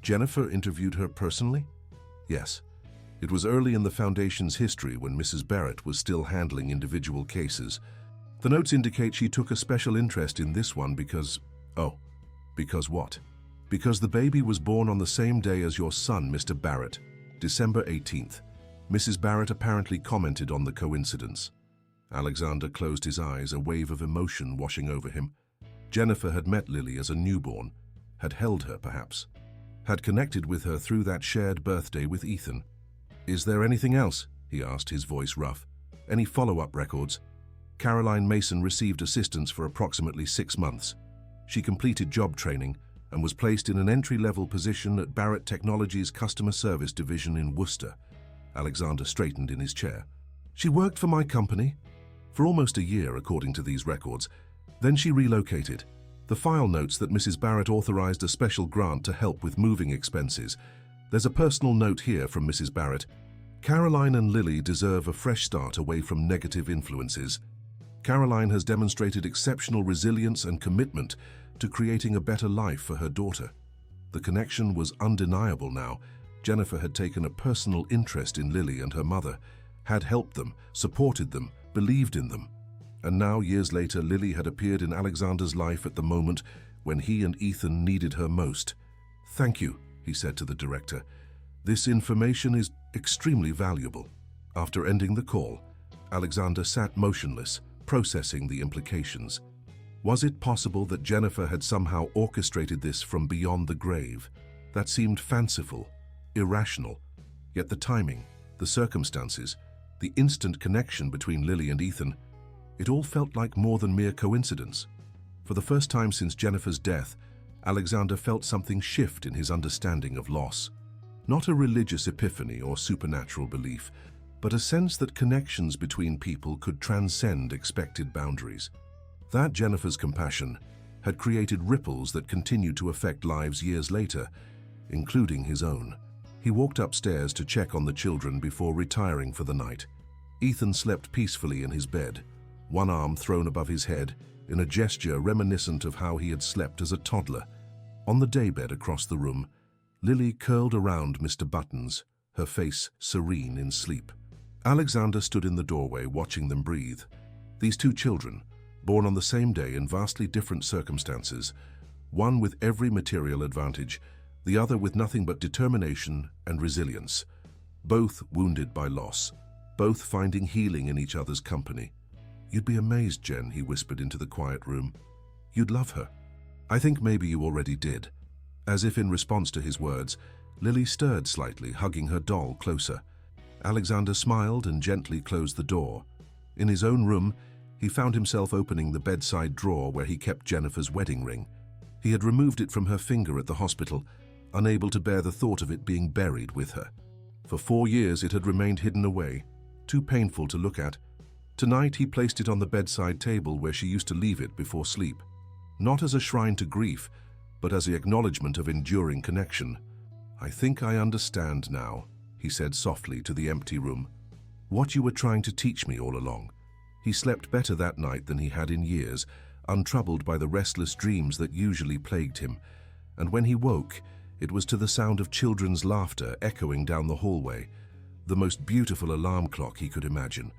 Jennifer interviewed her personally? Yes. It was early in the Foundation's history when Mrs. Barrett was still handling individual cases. The notes indicate she took a special interest in this one because... Oh, because what? Because the baby was born on the same day as your son, Mr. Barrett, December 18th. Mrs. Barrett apparently commented on the coincidence. Alexander closed his eyes, a wave of emotion washing over him. Jennifer had met Lily as a newborn, had held her perhaps, had connected with her through that shared birthday with Ethan. "Is there anything else?" he asked, his voice rough. "Any follow-up records?" Caroline Mason received assistance for approximately 6 months. She completed job training and was placed in an entry-level position at Barrett Technologies' customer service division in Worcester. Alexander straightened in his chair. "She worked for my company for almost a year, according to these records. Then she relocated. The file notes that Mrs. Barrett authorized a special grant to help with moving expenses. There's a personal note here from Mrs. Barrett. Caroline and Lily deserve a fresh start away from negative influences. Caroline has demonstrated exceptional resilience and commitment to creating a better life for her daughter." The connection was undeniable now. Jennifer had taken a personal interest in Lily and her mother, had helped them, supported them, believed in them. And now, years later, Lily had appeared in Alexander's life at the moment when he and Ethan needed her most. "Thank you," he said to the director. "This information is extremely valuable." After ending the call, Alexander sat motionless, processing the implications. Was it possible that Jennifer had somehow orchestrated this from beyond the grave? That seemed fanciful, irrational. Yet the timing, the circumstances, the instant connection between Lily and Ethan, it all felt like more than mere coincidence. For the first time since Jennifer's death, Alexander felt something shift in his understanding of loss. Not a religious epiphany or supernatural belief, but a sense that connections between people could transcend expected boundaries. That Jennifer's compassion had created ripples that continued to affect lives years later, including his own. He walked upstairs to check on the children before retiring for the night. Ethan slept peacefully in his bed, one arm thrown above his head, in a gesture reminiscent of how he had slept as a toddler. On the daybed across the room, Lily curled around Mr. Buttons, her face serene in sleep. Alexander stood in the doorway watching them breathe. These two children, born on the same day in vastly different circumstances, one with every material advantage, the other with nothing but determination and resilience, both wounded by loss, both finding healing in each other's company. "You'd be amazed, Jen," he whispered into the quiet room. "You'd love her. I think maybe you already did." As if in response to his words, Lily stirred slightly, hugging her doll closer. Alexander smiled and gently closed the door. In his own room, he found himself opening the bedside drawer where he kept Jennifer's wedding ring. He had removed it from her finger at the hospital, unable to bear the thought of it being buried with her. For 4 years it had remained hidden away, too painful to look at. Tonight he placed it on the bedside table where she used to leave it before sleep. Not as a shrine to grief, but as the acknowledgement of enduring connection. "I think I understand now," he said softly to the empty room. "What you were trying to teach me all along." He slept better that night than he had in years, untroubled by the restless dreams that usually plagued him. And when he woke, it was to the sound of children's laughter echoing down the hallway, the most beautiful alarm clock he could imagine.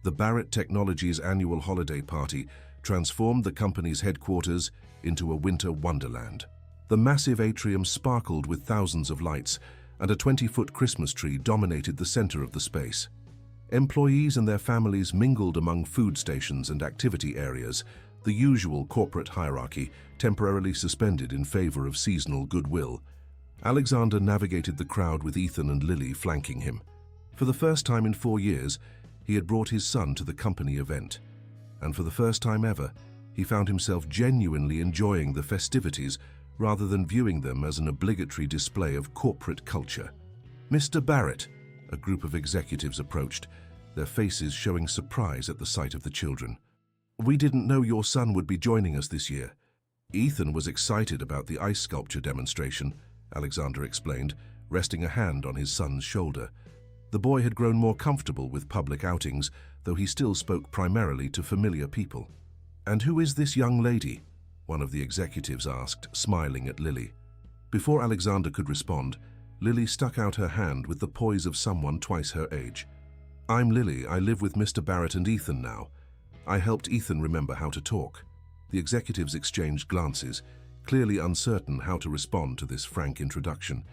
The Barrett Technologies annual holiday party transformed the company's headquarters into a winter wonderland. The massive atrium sparkled with thousands of lights, and a 20-foot Christmas tree dominated the center of the space. Employees and their families mingled among food stations and activity areas, the usual corporate hierarchy temporarily suspended in favor of seasonal goodwill. Alexander navigated the crowd with Ethan and Lily flanking him. For the first time in 4 years, he had brought his son to the company event. And for the first time ever, he found himself genuinely enjoying the festivities rather than viewing them as an obligatory display of corporate culture. "Mr. Barrett," a group of executives approached, their faces showing surprise at the sight of the children. "We didn't know your son would be joining us this year." Ethan was excited about the ice sculpture demonstration, Alexander explained, resting a hand on his son's shoulder. The boy had grown more comfortable with public outings, though he still spoke primarily to familiar people. "And who is this young lady?" one of the executives asked, smiling at Lily. Before Alexander could respond, Lily stuck out her hand with the poise of someone twice her age. "I'm Lily. I live with Mr. Barrett and Ethan now. I helped Ethan remember how to talk." The executives exchanged glances, clearly uncertain how to respond to this frank introduction.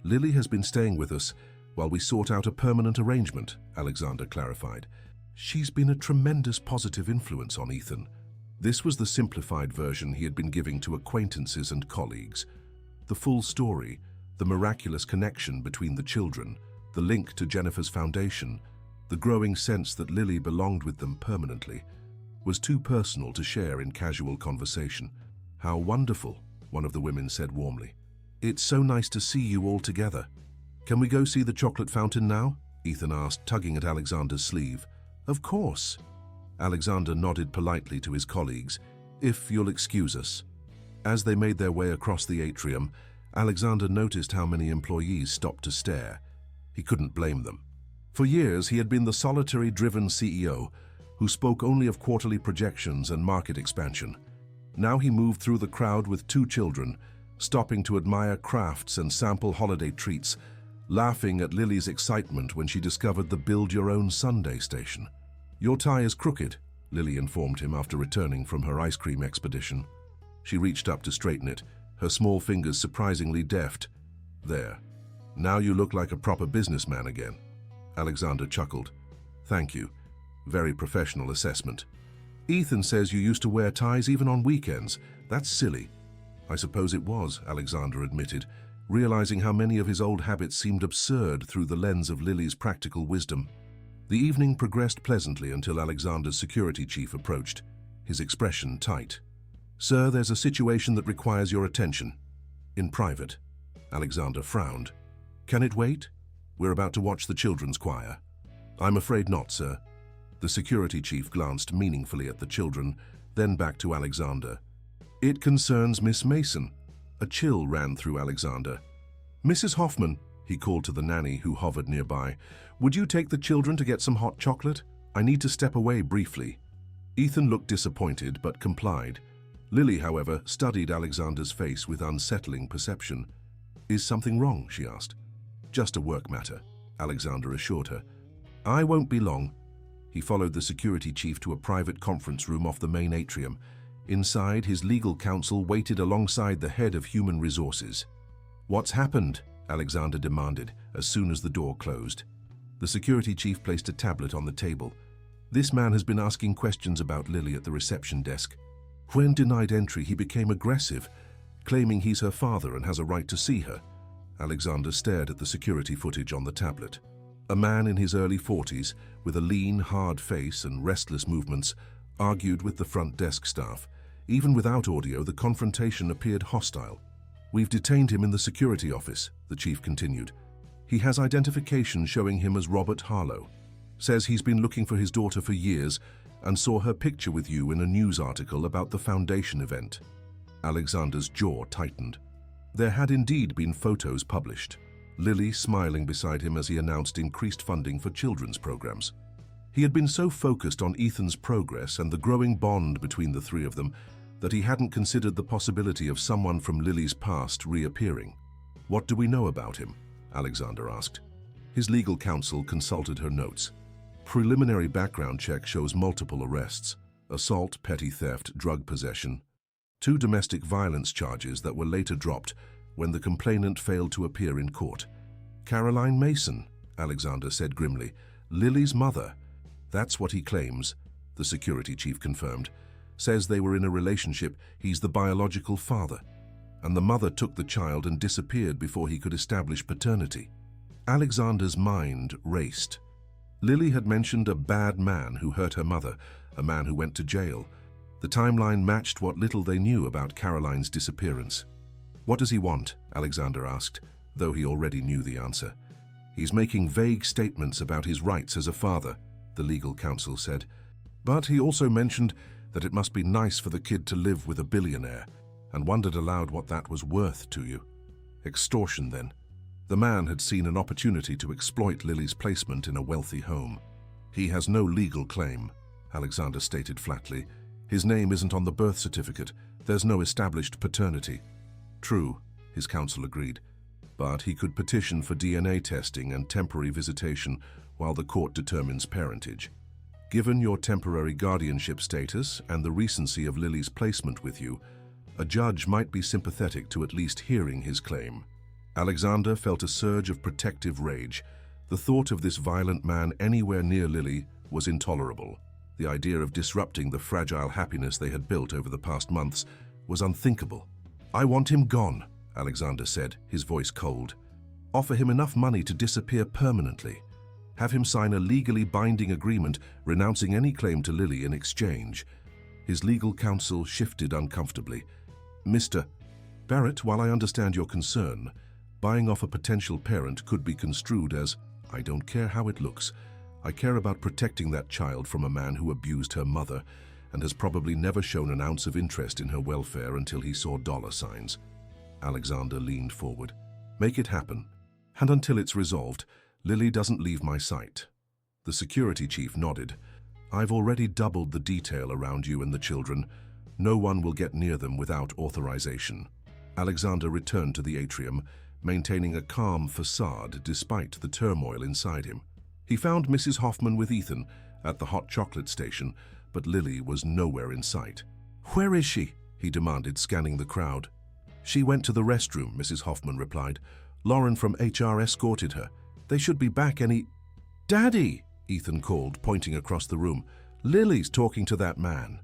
"Lily has been staying with us while we sort out a permanent arrangement," Alexander clarified. "She's been a tremendous positive influence on Ethan." This was the simplified version he had been giving to acquaintances and colleagues. The full story, the miraculous connection between the children, the link to Jennifer's foundation, the growing sense that Lily belonged with them permanently, was too personal to share in casual conversation. "How wonderful," one of the women said warmly. "It's so nice to see you all together. Can we go see the chocolate fountain now?" Ethan asked, tugging at Alexander's sleeve. "Of course." Alexander nodded politely to his colleagues. "If you'll excuse us." As they made their way across the atrium, Alexander noticed how many employees stopped to stare. He couldn't blame them. For years, he had been the solitary, driven CEO who spoke only of quarterly projections and market expansion. Now he moved through the crowd with 2 children, stopping to admire crafts and sample holiday treats, laughing at Lily's excitement when she discovered the Build-Your-Own Sundae station. "Your tie is crooked," Lily informed him after returning from her ice cream expedition. She reached up to straighten it, her small fingers surprisingly deft. "There. Now you look like a proper businessman again." Alexander chuckled. "Thank you. Very professional assessment. Ethan says you used to wear ties even on weekends. That's silly." "I suppose it was," Alexander admitted, realizing how many of his old habits seemed absurd through the lens of Lily's practical wisdom. The evening progressed pleasantly until Alexander's security chief approached, his expression tight. "Sir, there's a situation that requires your attention." "In private." Alexander frowned. "Can it wait? We're about to watch the children's choir." "I'm afraid not, sir." The security chief glanced meaningfully at the children, then back to Alexander. "It concerns Miss Mason." A chill ran through Alexander. "Mrs. Hoffman," he called to the nanny who hovered nearby, "would you take the children to get some hot chocolate? I need to step away briefly." Ethan looked disappointed but complied. Lily, however, studied Alexander's face with unsettling perception. "Is something wrong?" she asked. "Just a work matter," Alexander assured her. "I won't be long." He followed the security chief to a private conference room off the main atrium. Inside, his legal counsel waited alongside the head of human resources. "What's happened?" Alexander demanded as soon as the door closed. The security chief placed a tablet on the table. "This man has been asking questions about Lily at the reception desk. When denied entry, he became aggressive, claiming he's her father and has a right to see her." Alexander stared at the security footage on the tablet. A man in his early 40s, with a lean, hard face and restless movements, argued with the front desk staff. Even without audio, the confrontation appeared hostile. "We've detained him in the security office," the chief continued. "He has identification showing him as Robert Harlow. Says he's been looking for his daughter for years and saw her picture with you in a news article about the foundation event." Alexander's jaw tightened. There had indeed been photos published, Lily smiling beside him as he announced increased funding for children's programs. He had been so focused on Ethan's progress and the growing bond between the 3 of them that he hadn't considered the possibility of someone from Lily's past reappearing. "What do we know about him?" Alexander asked. His legal counsel consulted her notes. "Preliminary background check shows multiple arrests: assault, petty theft, drug possession. 2 domestic violence charges that were later dropped when the complainant failed to appear in court." "Caroline Mason," Alexander said grimly. "Lily's mother." "That's what he claims," the security chief confirmed. "Says they were in a relationship, he's the biological father. And the mother took the child and disappeared before he could establish paternity." Alexander's mind raced. Lily had mentioned a bad man who hurt her mother, a man who went to jail. The timeline matched what little they knew about Caroline's disappearance. "What does he want?" Alexander asked, though he already knew the answer. "He's making vague statements about his rights as a father," the legal counsel said. "But he also mentioned that it must be nice for the kid to live with a billionaire, and wondered aloud what that was worth to you." "Extortion, then." The man had seen an opportunity to exploit Lily's placement in a wealthy home. "He has no legal claim," Alexander stated flatly. "His name isn't on the birth certificate. There's no established paternity." "True," his counsel agreed, "but he could petition for DNA testing and temporary visitation while the court determines parentage. Given your temporary guardianship status and the recency of Lily's placement with you, a judge might be sympathetic to at least hearing his claim." Alexander felt a surge of protective rage. The thought of this violent man anywhere near Lily was intolerable. The idea of disrupting the fragile happiness they had built over the past months was unthinkable. "I want him gone," Alexander said, his voice cold. "Offer him enough money to disappear permanently. Have him sign a legally binding agreement renouncing any claim to Lily in exchange." His legal counsel shifted uncomfortably. "Mr. Barrett, while I understand your concern, buying off a potential parent could be construed as, I don't care how it looks. I care about protecting that child from a man who abused her mother and has probably never shown an ounce of interest in her welfare until he saw dollar signs." Alexander leaned forward. "Make it happen. And until it's resolved, Lily doesn't leave my sight." The security chief nodded. "I've already doubled the detail around you and the children. No one will get near them without authorization." Alexander returned to the atrium, maintaining a calm facade despite the turmoil inside him. He found Mrs. Hoffman with Ethan at the hot chocolate station, but Lily was nowhere in sight. "Where is she?" he demanded, scanning the crowd. "She went to the restroom," Mrs. Hoffman replied. "Lauren from HR escorted her. They should be back any—" "Daddy!" Ethan called, pointing across the room. "Lily's talking to that man."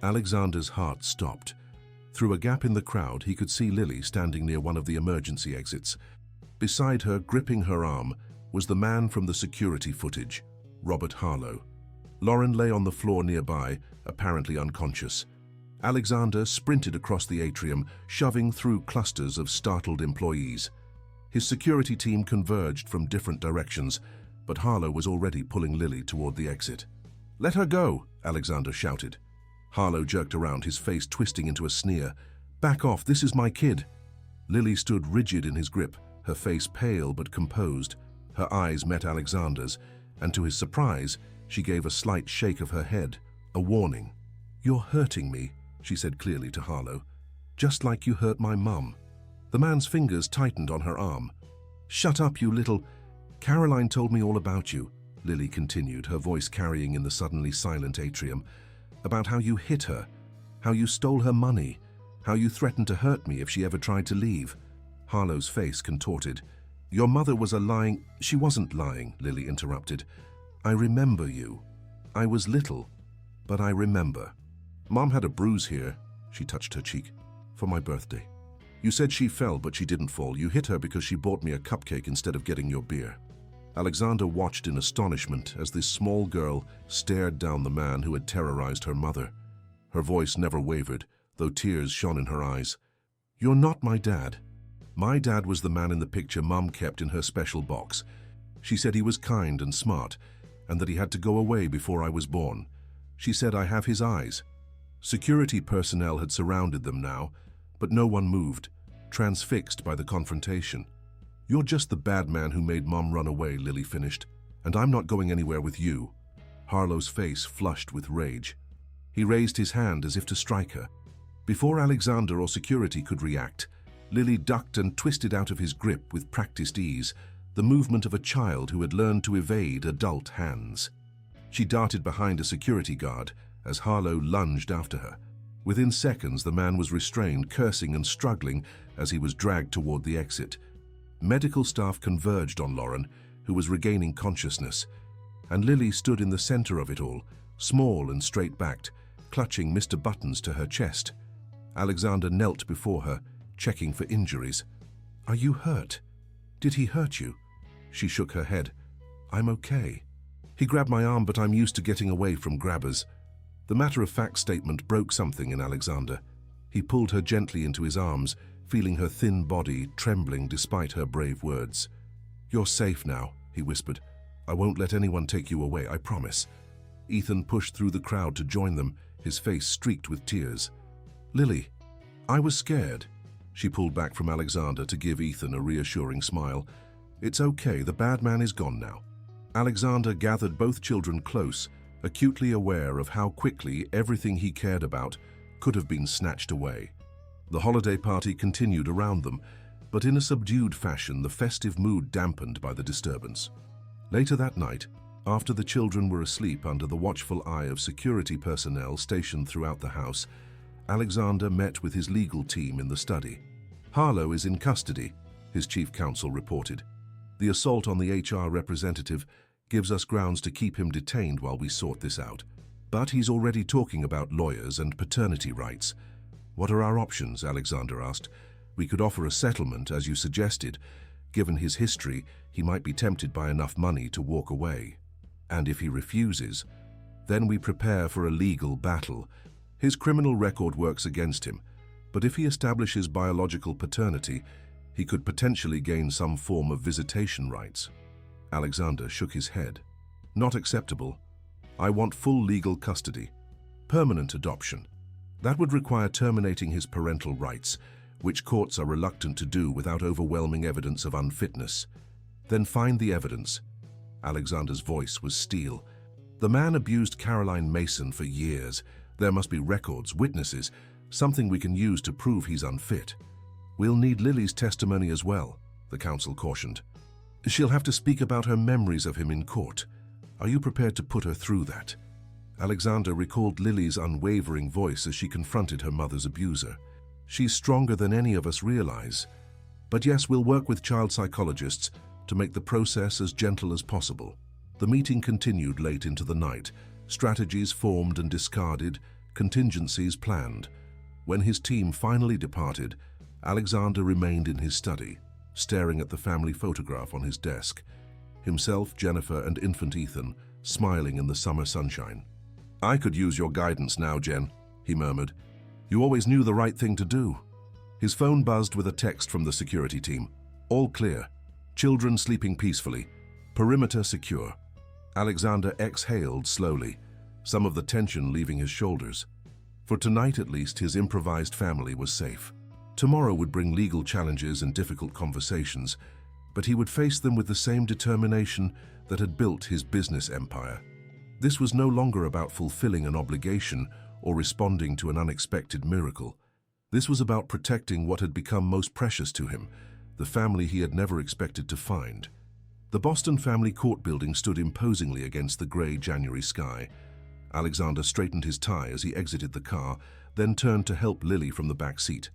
Alexander's heart stopped. Through a gap in the crowd, he could see Lily standing near one of the emergency exits. Beside her, gripping her arm, was the man from the security footage, Robert Harlow. Lauren lay on the floor nearby, apparently unconscious. Alexander sprinted across the atrium, shoving through clusters of startled employees. His security team converged from different directions, but Harlow was already pulling Lily toward the exit. "Let her go," Alexander shouted. Harlow jerked around, his face twisting into a sneer. "Back off, this is my kid." Lily stood rigid in his grip, her face pale but composed. Her eyes met Alexander's, and to his surprise, she gave a slight shake of her head, a warning. "You're hurting me," she said clearly to Harlow. "Just like you hurt my mum." The man's fingers tightened on her arm. "Shut up, you little—" "Caroline told me all about you," Lily continued, her voice carrying in the suddenly silent atrium. "About how you hit her, how you stole her money, how you threatened to hurt me if she ever tried to leave." Harlow's face contorted. "Your mother was a lying—" "She wasn't lying," Lily interrupted. "I remember you. I was little, but I remember. Mom had a bruise here," she touched her cheek, "for my birthday. You said she fell, but she didn't fall. You hit her because she bought me a cupcake instead of getting your beer." Alexander watched in astonishment as this small girl stared down the man who had terrorized her mother. Her voice never wavered, though tears shone in her eyes. "You're not my dad. My dad was the man in the picture Mum kept in her special box. She said he was kind and smart, and that he had to go away before I was born. She said I have his eyes." Security personnel had surrounded them now, but no one moved, transfixed by the confrontation. "You're just the bad man who made Mom run away," Lily finished, "and I'm not going anywhere with you." Harlow's face flushed with rage. He raised his hand as if to strike her. Before Alexander or security could react, Lily ducked and twisted out of his grip with practiced ease, the movement of a child who had learned to evade adult hands. She darted behind a security guard as Harlow lunged after her. Within seconds, the man was restrained, cursing and struggling as he was dragged toward the exit. Medical staff converged on Lauren, who was regaining consciousness, and Lily stood in the center of it all, small and straight-backed, clutching Mr. Buttons to her chest. Alexander knelt before her, checking for injuries. "Are you hurt? Did he hurt you?" She shook her head. "I'm okay. He grabbed my arm, but I'm used to getting away from grabbers." The matter-of-fact statement broke something in Alexander. He pulled her gently into his arms, feeling her thin body trembling despite her brave words. "You're safe now," he whispered. "I won't let anyone take you away, I promise." Ethan pushed through the crowd to join them, his face streaked with tears. "Lily, I was scared." She pulled back from Alexander to give Ethan a reassuring smile. It's okay, the bad man is gone now. Alexander gathered both children close, acutely aware of how quickly everything he cared about could have been snatched away. The holiday party continued around them, but in a subdued fashion, the festive mood dampened by the disturbance. Later that night, after the children were asleep under the watchful eye of security personnel stationed throughout the house, Alexander met with his legal team in the study. Harlow is in custody, his chief counsel reported. The assault on the HR representative gives us grounds to keep him detained while we sort this out. But he's already talking about lawyers and paternity rights. What are our options? Alexander asked. We could offer a settlement, as you suggested. Given his history, he might be tempted by enough money to walk away. And if he refuses, then we prepare for a legal battle. His criminal record works against him, but if he establishes biological paternity, he could potentially gain some form of visitation rights. Alexander shook his head. Not acceptable. I want full legal custody. Permanent adoption. That would require terminating his parental rights, which courts are reluctant to do without overwhelming evidence of unfitness. Then find the evidence. Alexander's voice was steel. The man abused Caroline Mason for years. There must be records, witnesses, something we can use to prove he's unfit. We'll need Lily's testimony as well, the counsel cautioned. She'll have to speak about her memories of him in court. Are you prepared to put her through that? Alexander recalled Lily's unwavering voice as she confronted her mother's abuser. She's stronger than any of us realize. But yes, we'll work with child psychologists to make the process as gentle as possible. The meeting continued late into the night. Strategies formed and discarded, contingencies planned. When his team finally departed, Alexander remained in his study, staring at the family photograph on his desk. Himself, Jennifer, and infant Ethan, smiling in the summer sunshine. I could use your guidance now, Jen, he murmured. You always knew the right thing to do. His phone buzzed with a text from the security team. All clear. Children sleeping peacefully. Perimeter secure. Alexander exhaled slowly, some of the tension leaving his shoulders. For tonight at least, his improvised family was safe. Tomorrow would bring legal challenges and difficult conversations, but he would face them with the same determination that had built his business empire. This was no longer about fulfilling an obligation or responding to an unexpected miracle. This was about protecting what had become most precious to him, the family he had never expected to find. The Boston family court building stood imposingly against the gray January sky. Alexander straightened his tie as he exited the car, then turned to help Lily from the back seat.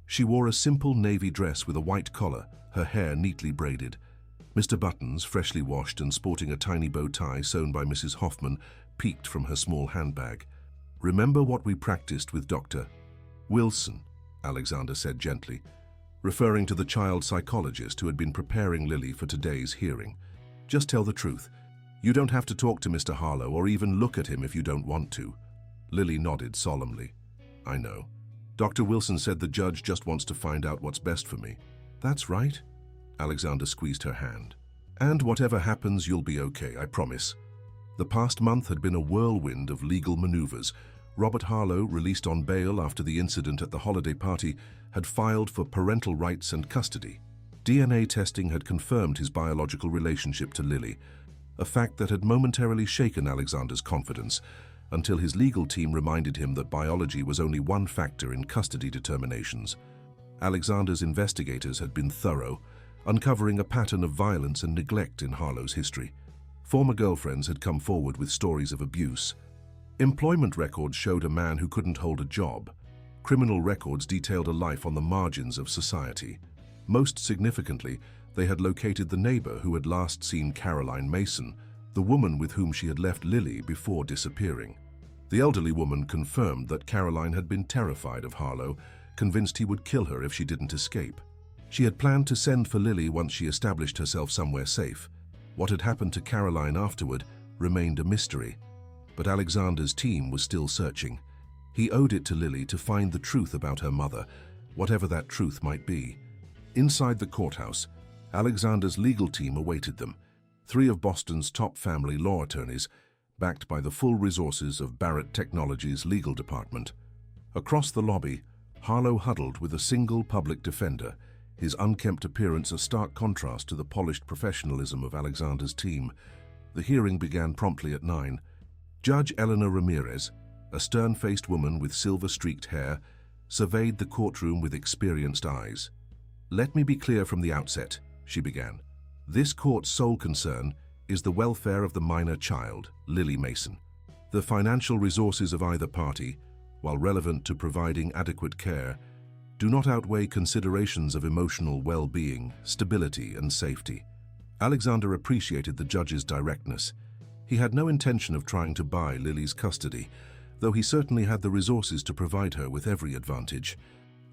She wore a simple navy dress with a white collar, her hair neatly braided. Mr. Buttons, freshly washed and sporting a tiny bow tie sewn by Mrs. Hoffman, peeked from her small handbag. Remember what we practiced with Dr. Wilson, Alexander said gently, referring to the child psychologist who had been preparing Lily for today's hearing. Just tell the truth. You don't have to talk to Mr. Harlow or even look at him if you don't want to. Lily nodded solemnly. I know. Dr. Wilson said the judge just wants to find out what's best for me. That's right. Alexander squeezed her hand. And whatever happens, you'll be okay, I promise. The past month had been a whirlwind of legal maneuvers. Robert Harlow, released on bail after the incident at the holiday party, had filed for parental rights and custody. DNA testing had confirmed his biological relationship to Lily, a fact that had momentarily shaken Alexander's confidence, until his legal team reminded him that biology was only one factor in custody determinations. Alexander's investigators had been thorough, uncovering a pattern of violence and neglect in Harlow's history. Former girlfriends had come forward with stories of abuse. Employment records showed a man who couldn't hold a job. Criminal records detailed a life on the margins of society. Most significantly, they had located the neighbor who had last seen Caroline Mason, the woman with whom she had left Lily before disappearing. The elderly woman confirmed that Caroline had been terrified of Harlow, convinced he would kill her if she didn't escape. She had planned to send for Lily once she established herself somewhere safe. What had happened to Caroline afterward remained a mystery, but Alexander's team was still searching. He owed it to Lily to find the truth about her mother, whatever that truth might be. Inside the courthouse, Alexander's legal team awaited them, 3 of Boston's top family law attorneys, backed by the full resources of Barrett Technologies' legal department. Across the lobby, Harlow huddled with a single public defender, his unkempt appearance a stark contrast to the polished professionalism of Alexander's team. The hearing began promptly at 9. Judge Eleanor Ramirez, a stern-faced woman with silver-streaked hair, surveyed the courtroom with experienced eyes. "Let me be clear from the outset," she began. "This court's sole concern is the welfare of the minor child, Lily Mason. The financial resources of either party, while relevant to providing adequate care, do not outweigh considerations of emotional well-being, stability, and safety." Alexander appreciated the judge's directness. He had no intention of trying to buy Lily's custody, though he certainly had the resources to provide her with every advantage.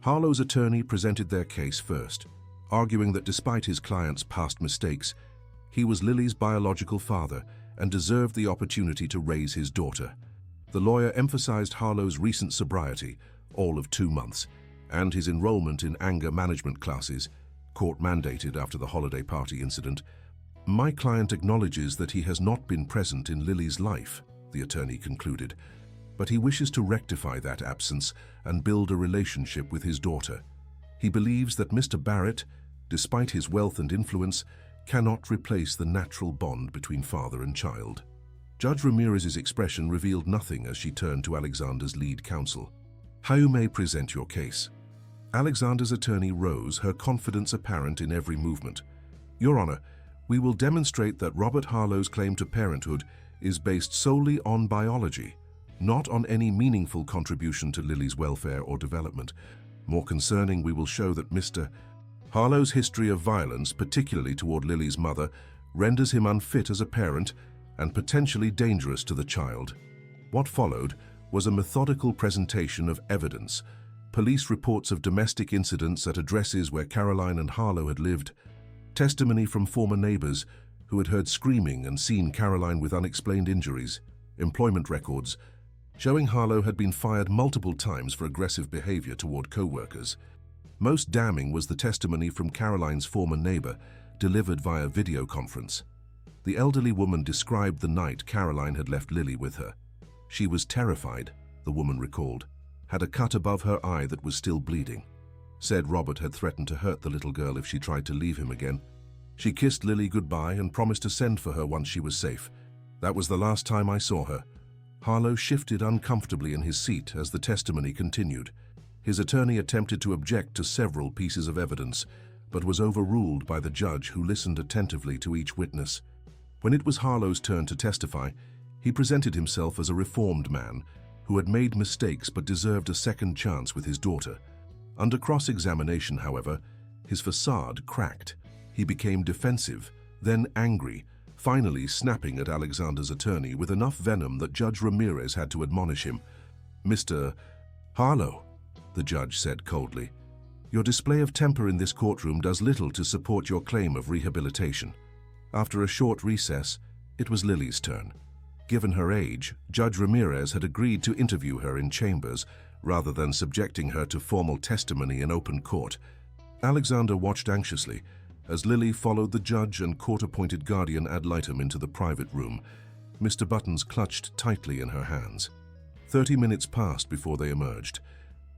Harlow's attorney presented their case first, arguing that despite his client's past mistakes, he was Lily's biological father and deserved the opportunity to raise his daughter. The lawyer emphasized Harlow's recent sobriety, all of 2 months, and his enrollment in anger management classes, court-mandated after the holiday party incident. "My client acknowledges that he has not been present in Lily's life," the attorney concluded, "but he wishes to rectify that absence and build a relationship with his daughter. He believes that Mr. Barrett, despite his wealth and influence, cannot replace the natural bond between father and child." Judge Ramirez's expression revealed nothing as she turned to Alexander's lead counsel. "How you may present your case." Alexander's attorney rose, her confidence apparent in every movement. "Your Honor, we will demonstrate that Robert Harlow's claim to parenthood is based solely on biology, not on any meaningful contribution to Lily's welfare or development. More concerning, we will show that Mr. Harlow's history of violence, particularly toward Lily's mother, renders him unfit as a parent and potentially dangerous to the child." What followed was a methodical presentation of evidence: police reports of domestic incidents at addresses where Caroline and Harlow had lived, testimony from former neighbors who had heard screaming and seen Caroline with unexplained injuries, employment records showing Harlow had been fired multiple times for aggressive behavior toward co-workers. Most damning was the testimony from Caroline's former neighbor, delivered via video conference. The elderly woman described the night Caroline had left Lily with her. She was terrified, the woman recalled, had a cut above her eye that was still bleeding. Said Robert had threatened to hurt the little girl if she tried to leave him again. She kissed Lily goodbye and promised to send for her once she was safe. "That was the last time I saw her." Harlow shifted uncomfortably in his seat as the testimony continued. His attorney attempted to object to several pieces of evidence, but was overruled by the judge, who listened attentively to each witness. When it was Harlow's turn to testify, he presented himself as a reformed man who had made mistakes but deserved a second chance with his daughter. Under cross-examination, however, his facade cracked. He became defensive, then angry, finally snapping at Alexander's attorney with enough venom that Judge Ramirez had to admonish him. "Mr. Harlow," the judge said coldly, "your display of temper in this courtroom does little to support your claim of rehabilitation." After a short recess, it was Lily's turn. Given her age, Judge Ramirez had agreed to interview her in chambers rather than subjecting her to formal testimony in open court. Alexander watched anxiously as Lily followed the judge and court-appointed guardian ad litem into the private room, Mr. Buttons clutched tightly in her hands. 30 minutes passed before they emerged.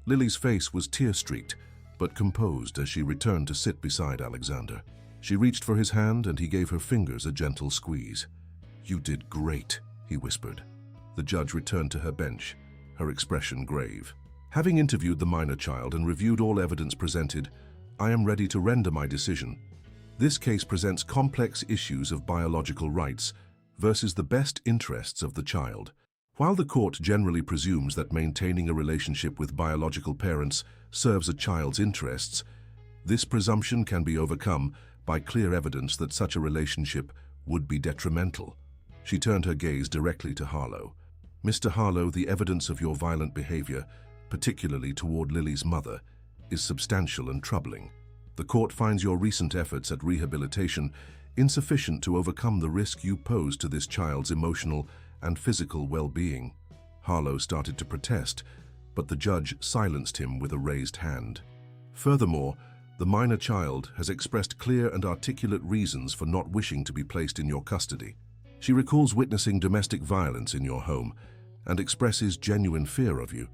Lily's face was tear-streaked, but composed as she returned to sit beside Alexander. She reached for his hand and he gave her fingers a gentle squeeze. "You did great," he whispered. The judge returned to her bench, her expression grave. "Having interviewed the minor child and reviewed all evidence presented, I am ready to render my decision. This case presents complex issues of biological rights versus the best interests of the child. While the court generally presumes that maintaining a relationship with biological parents serves a child's interests, this presumption can be overcome by clear evidence that such a relationship would be detrimental." She turned her gaze directly to Harlow. "Mr. Harlow, the evidence of your violent behavior, particularly toward Lily's mother, is substantial and troubling. The court finds your recent efforts at rehabilitation insufficient to overcome the risk you pose to this child's emotional and physical well-being." Harlow started to protest, but the judge silenced him with a raised hand. "Furthermore, the minor child has expressed clear and articulate reasons for not wishing to be placed in your custody. She recalls witnessing domestic violence in your home and expresses genuine fear of you.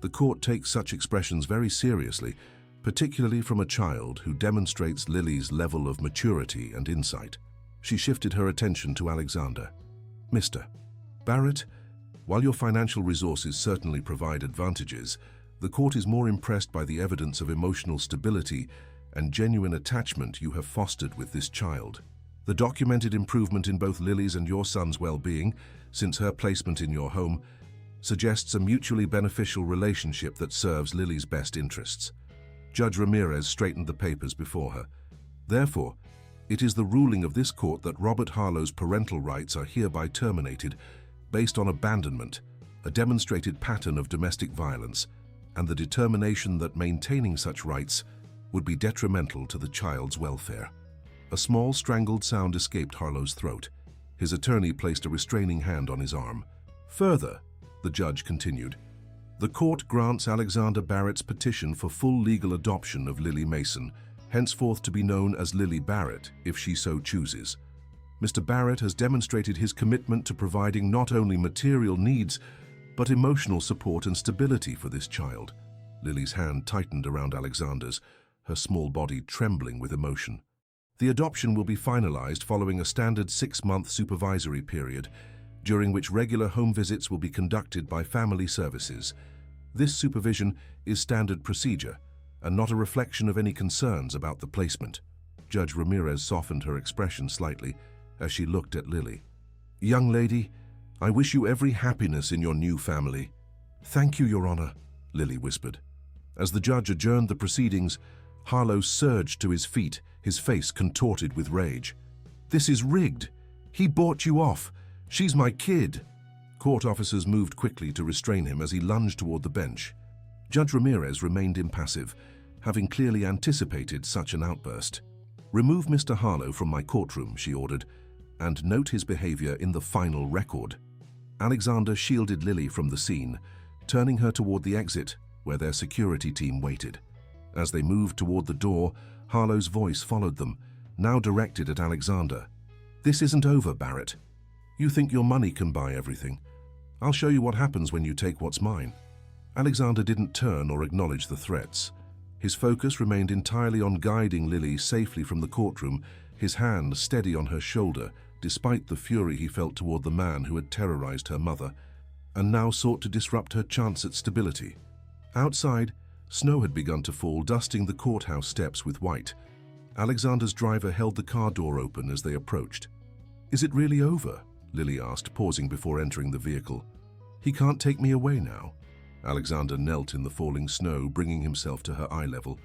The court takes such expressions very seriously particularly from a child who demonstrates Lily's level of maturity and insight. She shifted her attention to Alexander. "Mr. Barrett, while your financial resources certainly provide advantages, the court is more impressed by the evidence of emotional stability and genuine attachment you have fostered with this child. The documented improvement in both Lily's and your son's well-being since her placement in your home suggests a mutually beneficial relationship that serves Lily's best interests." Judge Ramirez straightened the papers before her. "Therefore, it is the ruling of this court that Robert Harlow's parental rights are hereby terminated based on abandonment, a demonstrated pattern of domestic violence, and the determination that maintaining such rights would be detrimental to the child's welfare." A small strangled sound escaped Harlow's throat. His attorney placed a restraining hand on his arm. "Further," the judge continued, "the court grants Alexander Barrett's petition for full legal adoption of Lily Mason, henceforth to be known as Lily Barrett, if she so chooses. Mr. Barrett has demonstrated his commitment to providing not only material needs, but emotional support and stability for this child." Lily's hand tightened around Alexander's, her small body trembling with emotion. "The adoption will be finalized following a standard 6-month supervisory period, during which regular home visits will be conducted by family services. This supervision is standard procedure, and not a reflection of any concerns about the placement." Judge Ramirez softened her expression slightly as she looked at Lily. "Young lady, I wish you every happiness in your new family." "Thank you, Your Honor," Lily whispered. As the judge adjourned the proceedings, Harlow surged to his feet, his face contorted with rage. "This is rigged. He bought you off. She's my kid." Court officers moved quickly to restrain him as he lunged toward the bench. Judge Ramirez remained impassive, having clearly anticipated such an outburst. "Remove Mr. Harlow from my courtroom," she ordered, "and note his behavior in the final record." Alexander shielded Lily from the scene, turning her toward the exit, where their security team waited. As they moved toward the door, Harlow's voice followed them, now directed at Alexander. "This isn't over, Barrett. You think your money can buy everything. I'll show you what happens when you take what's mine." Alexander didn't turn or acknowledge the threats. His focus remained entirely on guiding Lily safely from the courtroom, his hand steady on her shoulder, despite the fury he felt toward the man who had terrorized her mother, and now sought to disrupt her chance at stability. Outside, snow had begun to fall, dusting the courthouse steps with white. Alexander's driver held the car door open as they approached. "Is it really over?" Lily asked, pausing before entering the vehicle. "He can't take me away now." Alexander knelt in the falling snow, bringing himself to her eye level.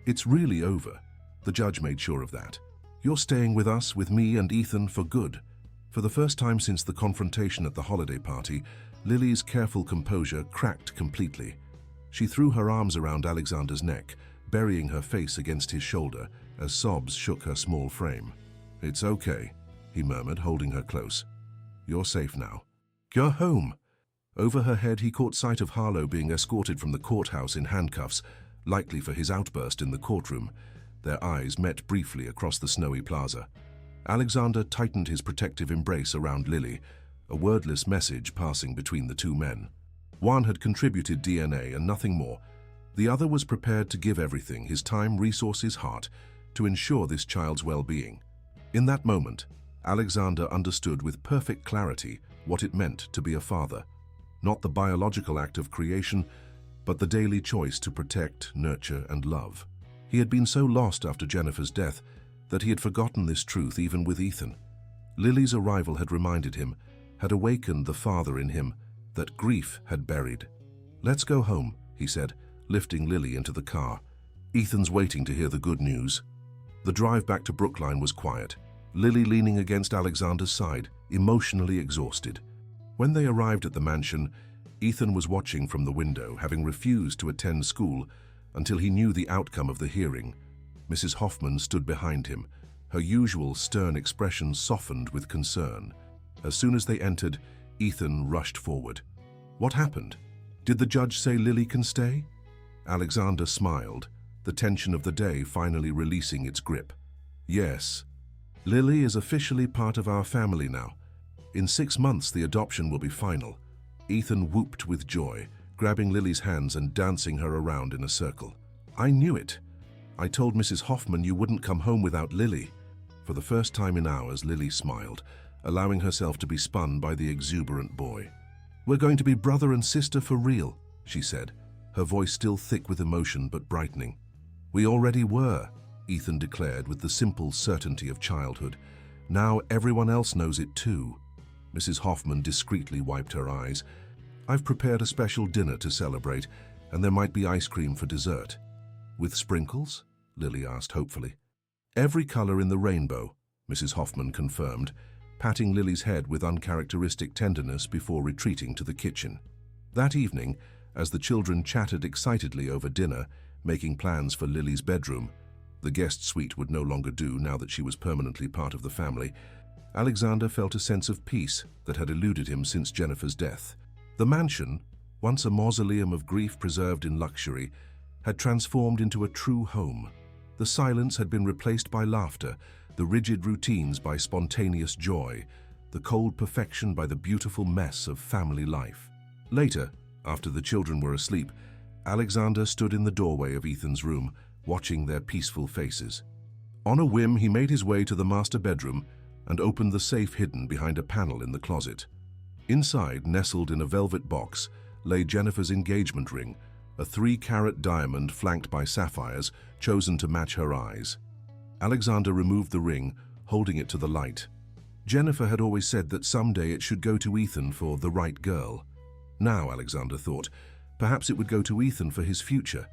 "It's really over. The judge made sure of that. You're staying with us, with me and Ethan, for good." For the first time since the confrontation at the holiday party, Lily's careful composure cracked completely. She threw her arms around Alexander's neck, burying her face against his shoulder as sobs shook her small frame. "It's okay," he murmured, holding her close. "You're safe now. Go home." Over her head, he caught sight of Harlow being escorted from the courthouse in handcuffs, likely for his outburst in the courtroom. Their eyes met briefly across the snowy plaza. Alexander tightened his protective embrace around Lily, a wordless message passing between the two men. One had contributed DNA and nothing more. The other was prepared to give everything, his time, resources, heart, to ensure this child's well-being. In that moment, Alexander understood with perfect clarity what it meant to be a father. Not the biological act of creation, but the daily choice to protect, nurture, and love. He had been so lost after Jennifer's death that he had forgotten this truth even with Ethan. Lily's arrival had reminded him, had awakened the father in him that grief had buried. "Let's go home," he said, lifting Lily into the car. "Ethan's waiting to hear the good news." The drive back to Brookline was quiet, Lily leaning against Alexander's side, emotionally exhausted. When they arrived at the mansion, Ethan was watching from the window, having refused to attend school until he knew the outcome of the hearing. Mrs. Hoffman stood behind him, her usual stern expression softened with concern. As soon as they entered, Ethan rushed forward. "What happened? Did the judge say Lily can stay?" Alexander smiled, the tension of the day finally releasing its grip. "Yes. Lily is officially part of our family now. In 6 months, the adoption will be final." Ethan whooped with joy, grabbing Lily's hands and dancing her around in a circle. "I knew it. I told Mrs. Hoffman you wouldn't come home without Lily." For the first time in hours, Lily smiled, allowing herself to be spun by the exuberant boy. "We're going to be brother and sister for real," she said, her voice still thick with emotion but brightening. "We already were," Ethan declared with the simple certainty of childhood. "Now everyone else knows it too." Mrs. Hoffman discreetly wiped her eyes. "I've prepared a special dinner to celebrate, and there might be ice cream for dessert." "With sprinkles?" Lily asked hopefully. "Every color in the rainbow," Mrs. Hoffman confirmed, patting Lily's head with uncharacteristic tenderness before retreating to the kitchen. That evening, as the children chatted excitedly over dinner, making plans for Lily's bedroom — the guest suite would no longer do now that she was permanently part of the family — Alexander felt a sense of peace that had eluded him since Jennifer's death. The mansion, once a mausoleum of grief preserved in luxury, had transformed into a true home. The silence had been replaced by laughter, the rigid routines by spontaneous joy, the cold perfection by the beautiful mess of family life. Later, after the children were asleep, Alexander stood in the doorway of Ethan's room, watching their peaceful faces. On a whim, he made his way to the master bedroom and opened the safe hidden behind a panel in the closet. Inside, nestled in a velvet box, lay Jennifer's engagement ring, a 3-carat diamond flanked by sapphires chosen to match her eyes. Alexander removed the ring, holding it to the light. Jennifer had always said that someday it should go to Ethan for the right girl. Now, Alexander thought, perhaps it would go to Ethan for his future,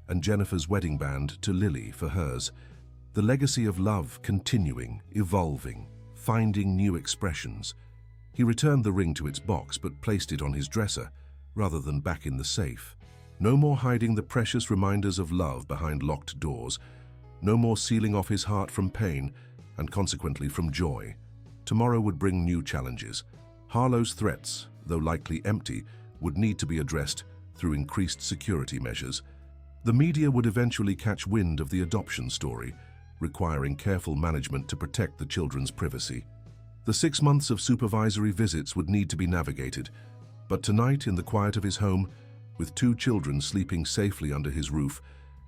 and Jennifer's wedding band to Lily for hers. The legacy of love continuing, evolving, finding new expressions. He returned the ring to its box but placed it on his dresser, rather than back in the safe. No more hiding the precious reminders of love behind locked doors. No more sealing off his heart from pain, and consequently from joy. Tomorrow would bring new challenges. Harlow's threats, though likely empty, would need to be addressed through increased security measures. The media would eventually catch wind of the adoption story, requiring careful management to protect the children's privacy. The 6 months of supervisory visits would need to be navigated, but tonight, in the quiet of his home, with 2 children sleeping safely under his roof,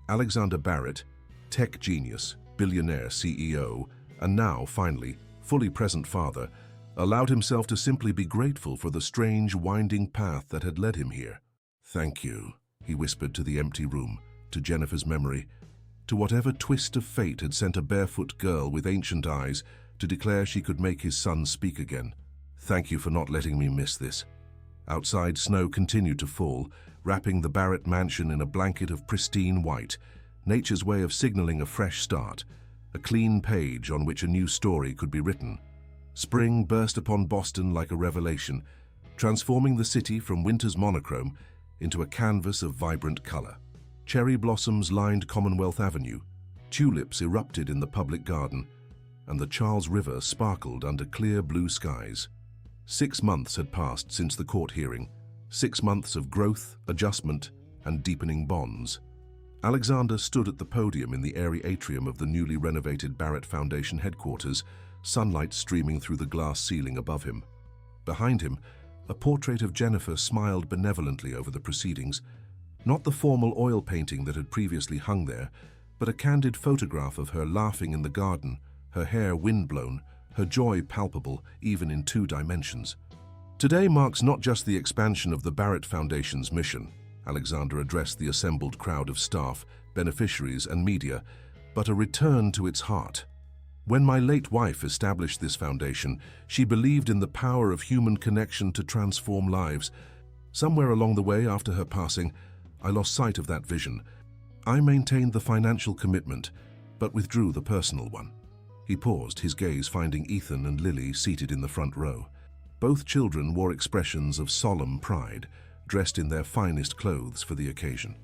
Alexander Barrett, tech genius, billionaire CEO, and now, finally, fully present father, allowed himself to simply be grateful for the strange, winding path that had led him here. "Thank you," he whispered to the empty room, to Jennifer's memory, to whatever twist of fate had sent a barefoot girl with ancient eyes to declare she could make his son speak again. "Thank you for not letting me miss this." Outside, snow continued to fall, wrapping the Barrett mansion in a blanket of pristine white, nature's way of signaling a fresh start, a clean page on which a new story could be written. Spring burst upon Boston like a revelation, transforming the city from winter's monochrome into a canvas of vibrant color. Cherry blossoms lined Commonwealth Avenue, tulips erupted in the public garden, and the Charles River sparkled under clear blue skies. 6 months had passed since the court hearing, 6 months of growth, adjustment, and deepening bonds. Alexander stood at the podium in the airy atrium of the newly renovated Barrett Foundation headquarters, sunlight streaming through the glass ceiling above him. Behind him, a portrait of Jennifer smiled benevolently over the proceedings, not the formal oil painting that had previously hung there, but a candid photograph of her laughing in the garden, her hair windblown, her joy palpable even in 2 dimensions. "Today marks not just the expansion of the Barrett Foundation's mission," Alexander addressed the assembled crowd of staff, beneficiaries, and media, "but a return to its heart. When my late wife established this foundation, she believed in the power of human connection to transform lives. Somewhere along the way after her passing, I lost sight of that vision. I maintained the financial commitment, but withdrew the personal one." He paused, his gaze finding Ethan and Lily seated in the front row. Both children wore expressions of solemn pride, dressed in their finest clothes for the occasion.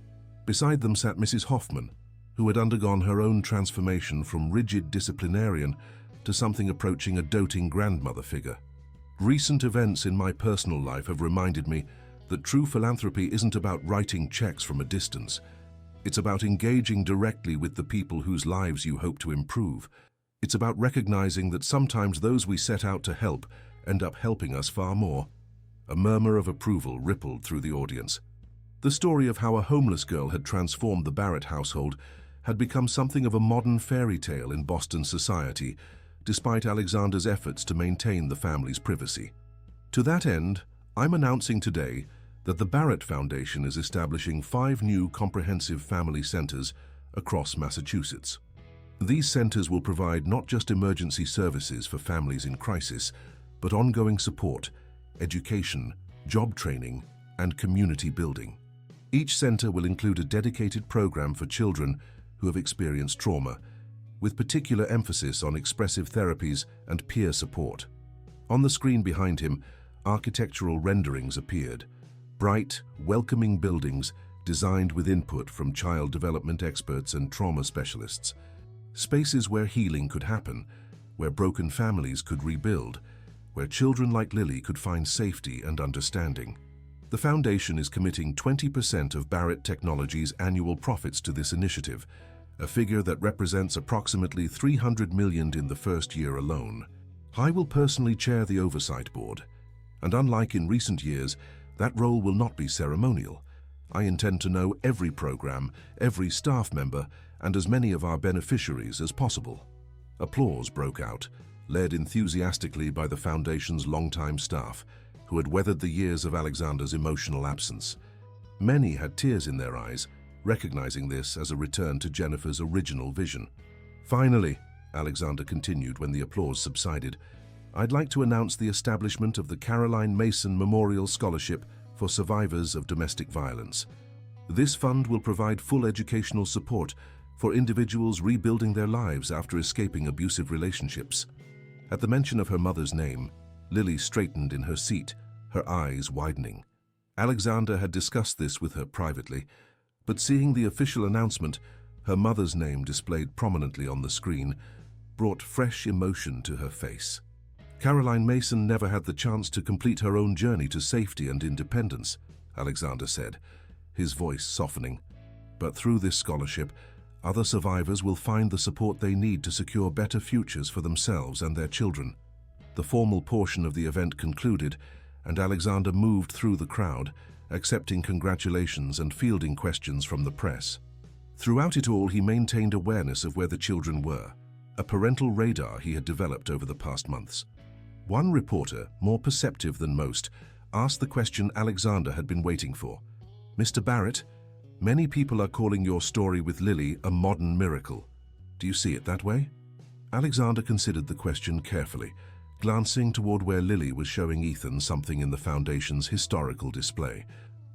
Beside them sat Mrs. Hoffman, who had undergone her own transformation from rigid disciplinarian to something approaching a doting grandmother figure. "Recent events in my personal life have reminded me that true philanthropy isn't about writing checks from a distance. It's about engaging directly with the people whose lives you hope to improve. It's about recognizing that sometimes those we set out to help end up helping us far more." A murmur of approval rippled through the audience. The story of how a homeless girl had transformed the Barrett household had become something of a modern fairy tale in Boston society, despite Alexander's efforts to maintain the family's privacy. To that end, I'm announcing today that the Barrett Foundation is establishing 5 new comprehensive family centers across Massachusetts. These centers will provide not just emergency services for families in crisis, but ongoing support, education, job training, and community building. Each center will include a dedicated program for children who have experienced trauma, with particular emphasis on expressive therapies and peer support. On the screen behind him, architectural renderings appeared, bright, welcoming buildings designed with input from child development experts and trauma specialists. Spaces where healing could happen, where broken families could rebuild, where children like Lily could find safety and understanding. The foundation is committing 20% of Barrett Technologies' annual profits to this initiative, a figure that represents approximately $300 million in the first year alone. I will personally chair the oversight board, and unlike in recent years, that role will not be ceremonial. I intend to know every program, every staff member, and as many of our beneficiaries as possible. Applause broke out, led enthusiastically by the Foundation's longtime staff, who had weathered the years of Alexander's emotional absence. Many had tears in their eyes, recognizing this as a return to Jennifer's original vision. Finally, Alexander continued when the applause subsided, I'd like to announce the establishment of the Caroline Mason Memorial Scholarship for Survivors of Domestic Violence. This fund will provide full educational support for individuals rebuilding their lives after escaping abusive relationships. At the mention of her mother's name, Lily straightened in her seat, her eyes widening. Alexander had discussed this with her privately, but seeing the official announcement, her mother's name displayed prominently on the screen, brought fresh emotion to her face. Caroline Mason never had the chance to complete her own journey to safety and independence, Alexander said, his voice softening. But through this scholarship, other survivors will find the support they need to secure better futures for themselves and their children. The formal portion of the event concluded, and Alexander moved through the crowd, accepting congratulations and fielding questions from the press. Throughout it all, he maintained awareness of where the children were, a parental radar he had developed over the past months. One reporter, more perceptive than most, asked the question Alexander had been waiting for. "Mr. Barrett, many people are calling your story with Lily a modern miracle. Do you see it that way?" Alexander considered the question carefully, glancing toward where Lily was showing Ethan something in the Foundation's historical display,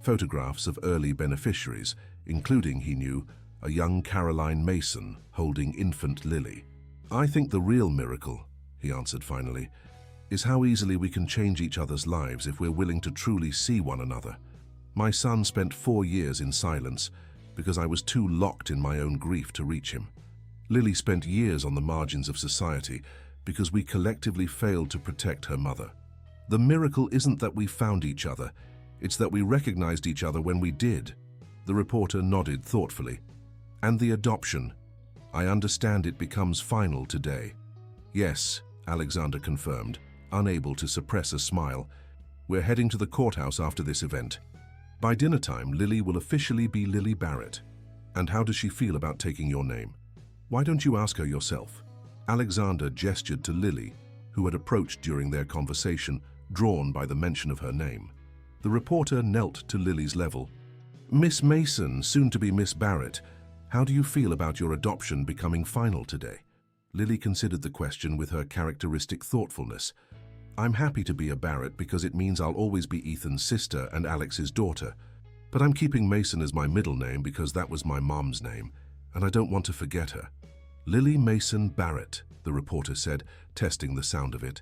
photographs of early beneficiaries, including, he knew, a young Caroline Mason holding infant Lily. "I think the real miracle," he answered finally, "is how easily we can change each other's lives if we're willing to truly see one another. My son spent 4 years in silence because I was too locked in my own grief to reach him. Lily spent years on the margins of society because we collectively failed to protect her mother. The miracle isn't that we found each other, it's that we recognized each other when we did." The reporter nodded thoughtfully. "And the adoption. I understand it becomes final today." "Yes," Alexander confirmed, unable to suppress a smile. "We're heading to the courthouse after this event. By dinner time, Lily will officially be Lily Barrett. And how does she feel about taking your name? Why don't you ask her yourself?" Alexander gestured to Lily, who had approached during their conversation, drawn by the mention of her name. The reporter knelt to Lily's level. "Miss Mason, soon to be Miss Barrett, how do you feel about your adoption becoming final today?" Lily considered the question with her characteristic thoughtfulness. "I'm happy to be a Barrett because it means I'll always be Ethan's sister and Alex's daughter. But I'm keeping Mason as my middle name because that was my mom's name, and I don't want to forget her." "Lily Mason Barrett," the reporter said, testing the sound of it.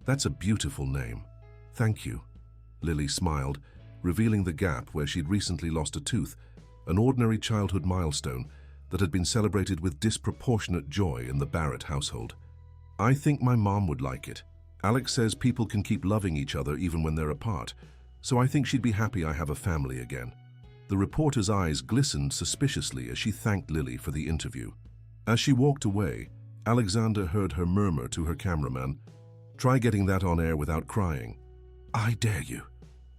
"That's a beautiful name. Thank you." Lily smiled, revealing the gap where she'd recently lost a tooth, an ordinary childhood milestone that had been celebrated with disproportionate joy in the Barrett household. "I think my mom would like it. Alex says people can keep loving each other even when they're apart, so I think she'd be happy I have a family again." The reporter's eyes glistened suspiciously as she thanked Lily for the interview. As she walked away, Alexander heard her murmur to her cameraman, "Try getting that on air without crying." "I dare you."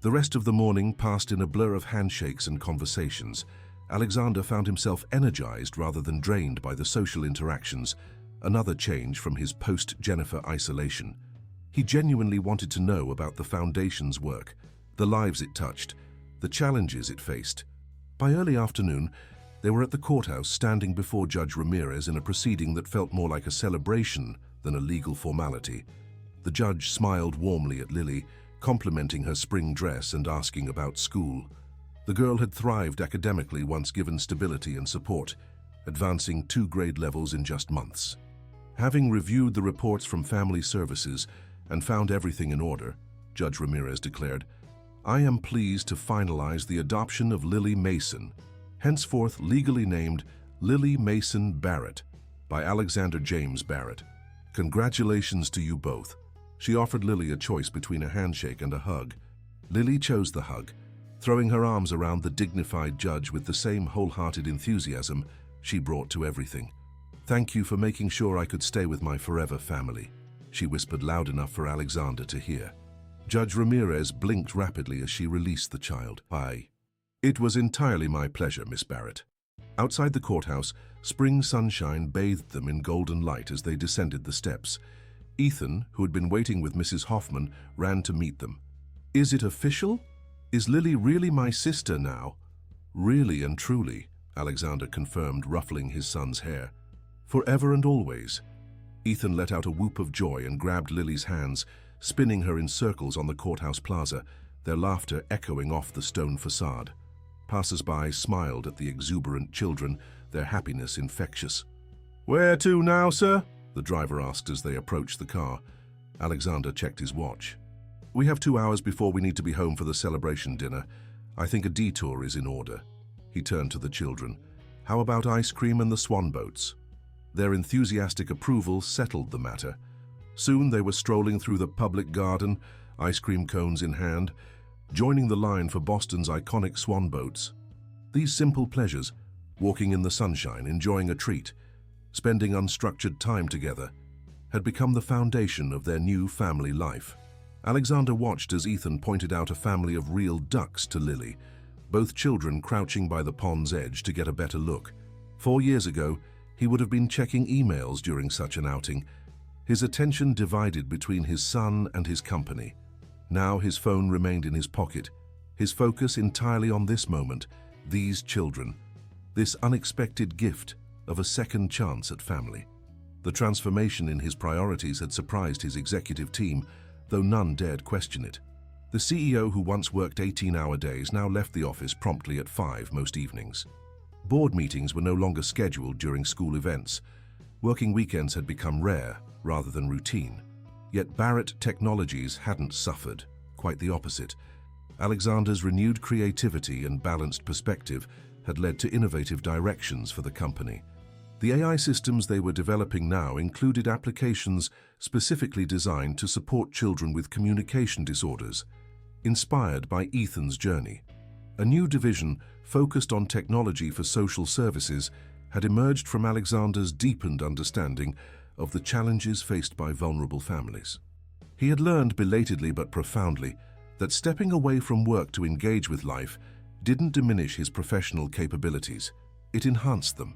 The rest of the morning passed in a blur of handshakes and conversations, Alexander found himself energized rather than drained by the social interactions, another change from his post-Jennifer isolation. He genuinely wanted to know about the Foundation's work, the lives it touched, the challenges it faced. By early afternoon, they were at the courthouse standing before Judge Ramirez in a proceeding that felt more like a celebration than a legal formality. The judge smiled warmly at Lily, complimenting her spring dress and asking about school. The girl had thrived academically once given stability and support, advancing 2 grade levels in just months. Having reviewed the reports from family services and found everything in order, Judge Ramirez declared, "I am pleased to finalize the adoption of Lily Mason, henceforth legally named Lily Mason Barrett, by Alexander James Barrett. Congratulations to you both." She offered Lily a choice between a handshake and a hug. Lily chose the hug, throwing her arms around the dignified judge with the same wholehearted enthusiasm she brought to everything. "Thank you for making sure I could stay with my forever family," she whispered loud enough for Alexander to hear. Judge Ramirez blinked rapidly as she released the child. "It was entirely my pleasure, Miss Barrett." Outside the courthouse, spring sunshine bathed them in golden light as they descended the steps. Ethan, who had been waiting with Mrs. Hoffman, ran to meet them. "Is it official? Is Lily really my sister now?" "Really and truly," Alexander confirmed, ruffling his son's hair. "Forever and always." Ethan let out a whoop of joy and grabbed Lily's hands, spinning her in circles on the courthouse plaza, their laughter echoing off the stone facade. Passers-by smiled at the exuberant children, their happiness infectious. "Where to now, sir?" the driver asked as they approached the car. Alexander checked his watch. "We have 2 hours before we need to be home for the celebration dinner. I think a detour is in order." He turned to the children. "How about ice cream and the swan boats?" Their enthusiastic approval settled the matter. Soon they were strolling through the public garden, ice cream cones in hand, joining the line for Boston's iconic swan boats. These simple pleasures, walking in the sunshine, enjoying a treat, spending unstructured time together, had become the foundation of their new family life. Alexander watched as Ethan pointed out a family of real ducks to Lily, both children crouching by the pond's edge to get a better look. 4 years ago, he would have been checking emails during such an outing, his attention divided between his son and his company. Now his phone remained in his pocket, his focus entirely on this moment, these children, this unexpected gift of a second chance at family. The transformation in his priorities had surprised his executive team, though none dared question it. The CEO, who once worked 18-hour days, now left the office promptly at 5 most evenings. Board meetings were no longer scheduled during school events. Working weekends had become rare rather than routine. Yet Barrett Technologies hadn't suffered, quite the opposite. Alexander's renewed creativity and balanced perspective had led to innovative directions for the company. The AI systems they were developing now included applications specifically designed to support children with communication disorders, inspired by Ethan's journey. A new division focused on technology for social services had emerged from Alexander's deepened understanding of the challenges faced by vulnerable families. He had learned belatedly but profoundly that stepping away from work to engage with life didn't diminish his professional capabilities, it enhanced them.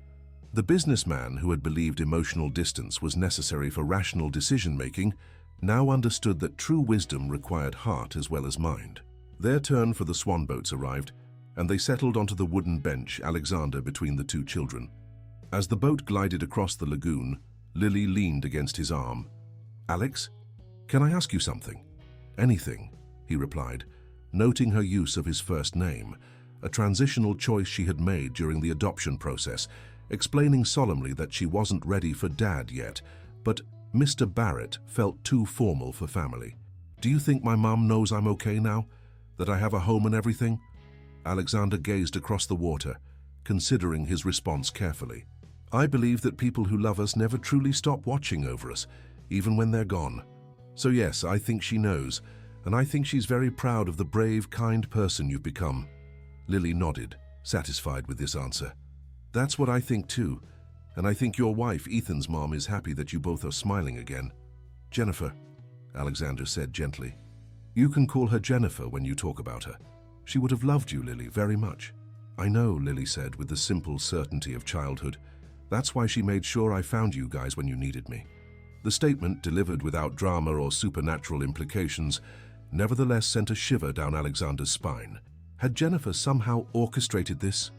The businessman who had believed emotional distance was necessary for rational decision-making now understood that true wisdom required heart as well as mind. Their turn for the swan boats arrived, and they settled onto the wooden bench, Alexander between the 2 children. As the boat glided across the lagoon, Lily leaned against his arm. "Alex, can I ask you something?" "Anything," he replied, noting her use of his first name, a transitional choice she had made during the adoption process, explaining solemnly that she wasn't ready for Dad yet, but Mr. Barrett felt too formal for family. "Do you think my mom knows I'm okay now? That I have a home and everything?" Alexander gazed across the water, considering his response carefully. "I believe that people who love us never truly stop watching over us, even when they're gone. So yes, I think she knows, and I think she's very proud of the brave, kind person you've become." Lily nodded, satisfied with this answer. "That's what I think too, and I think your wife, Ethan's mom, is happy that you both are smiling again." "Jennifer," Alexander said gently. "You can call her Jennifer when you talk about her. She would have loved you, Lily, very much." "I know," Lily said with the simple certainty of childhood. "That's why she made sure I found you guys when you needed me." The statement, delivered without drama or supernatural implications, nevertheless sent a shiver down Alexander's spine. Had Jennifer somehow orchestrated this?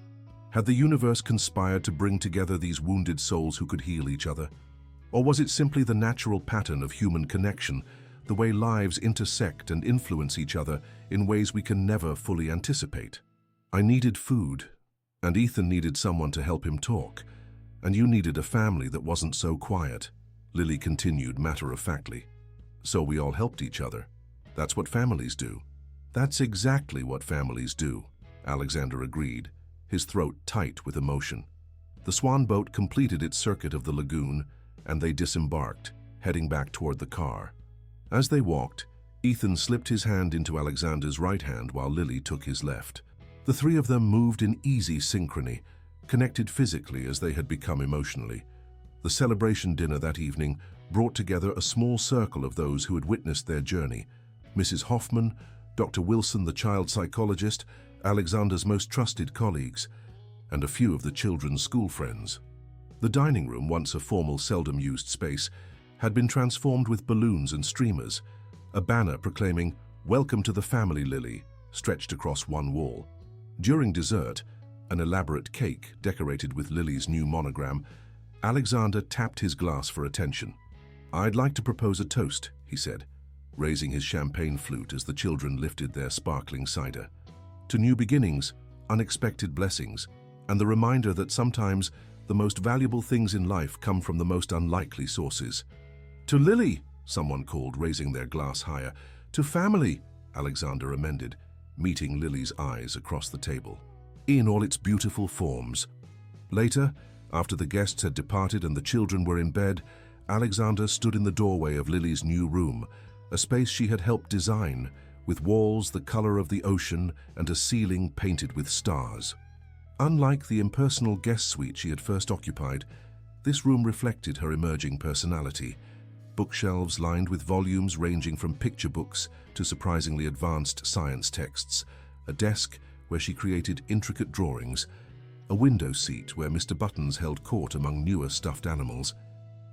Had the universe conspired to bring together these wounded souls who could heal each other? Or was it simply the natural pattern of human connection, the way lives intersect and influence each other in ways we can never fully anticipate? I needed food, and Ethan needed someone to help him talk, and you needed a family that wasn't so quiet, Lily continued matter-of-factly. So we all helped each other. That's what families do. That's exactly what families do, Alexander agreed, his throat tight with emotion. The swan boat completed its circuit of the lagoon, and they disembarked, heading back toward the car. As they walked, Ethan slipped his hand into Alexander's right hand while Lily took his left. The three of them moved in easy synchrony, connected physically as they had become emotionally. The celebration dinner that evening brought together a small circle of those who had witnessed their journey: Mrs. Hoffman, Dr. Wilson, the child psychologist, Alexander's most trusted colleagues, and a few of the children's school friends. The dining room, once a formal, seldom-used space, had been transformed with balloons and streamers. A banner proclaiming, "Welcome to the family, Lily," stretched across one wall. During dessert, an elaborate cake decorated with Lily's new monogram, Alexander tapped his glass for attention. "I'd like to propose a toast," he said, raising his champagne flute as the children lifted their sparkling cider. "To new beginnings, unexpected blessings, and the reminder that sometimes the most valuable things in life come from the most unlikely sources." "To Lily," someone called, raising their glass higher. "To family," Alexander amended, meeting Lily's eyes across the table. "In all its beautiful forms." Later, after the guests had departed and the children were in bed, Alexander stood in the doorway of Lily's new room, a space she had helped design, with walls the color of the ocean and a ceiling painted with stars. Unlike the impersonal guest suite she had first occupied, this room reflected her emerging personality. Bookshelves lined with volumes ranging from picture books to surprisingly advanced science texts, a desk where she created intricate drawings, a window seat where Mr. Buttons held court among newer stuffed animals.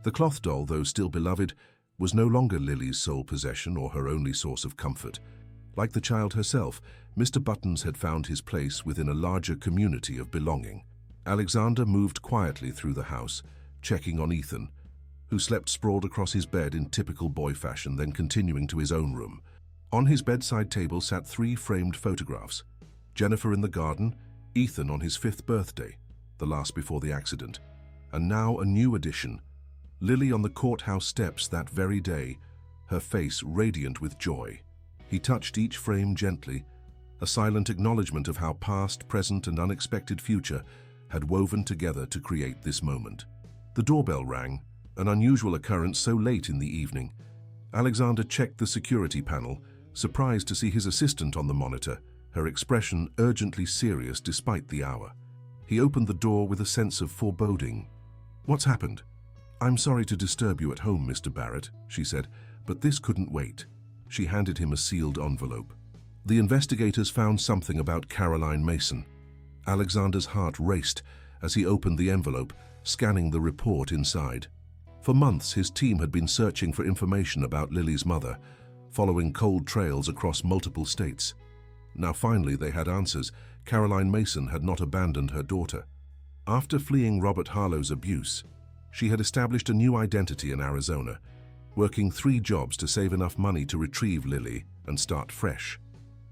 The cloth doll, though still beloved, was no longer Lily's sole possession or her only source of comfort. Like the child herself, Mr. Buttons had found his place within a larger community of belonging. Alexander moved quietly through the house, checking on Ethan, who slept sprawled across his bed in typical boy fashion, then continuing to his own room. On his bedside table sat 3 framed photographs: Jennifer in the garden, Ethan on his 5th birthday, the last before the accident, and now a new addition, Lily on the courthouse steps that very day, her face radiant with joy. He touched each frame gently, a silent acknowledgement of how past, present, and unexpected future had woven together to create this moment. The doorbell rang, an unusual occurrence so late in the evening. Alexander checked the security panel, surprised to see his assistant on the monitor, her expression urgently serious despite the hour. He opened the door with a sense of foreboding. "What's happened?" "I'm sorry to disturb you at home, Mr. Barrett," she said, "but this couldn't wait." She handed him a sealed envelope. "The investigators found something about Caroline Mason." Alexander's heart raced as he opened the envelope, scanning the report inside. For months, his team had been searching for information about Lily's mother, following cold trails across multiple states. Now finally they had answers. Caroline Mason had not abandoned her daughter. After fleeing Robert Harlow's abuse, she had established a new identity in Arizona, working 3 jobs to save enough money to retrieve Lily and start fresh.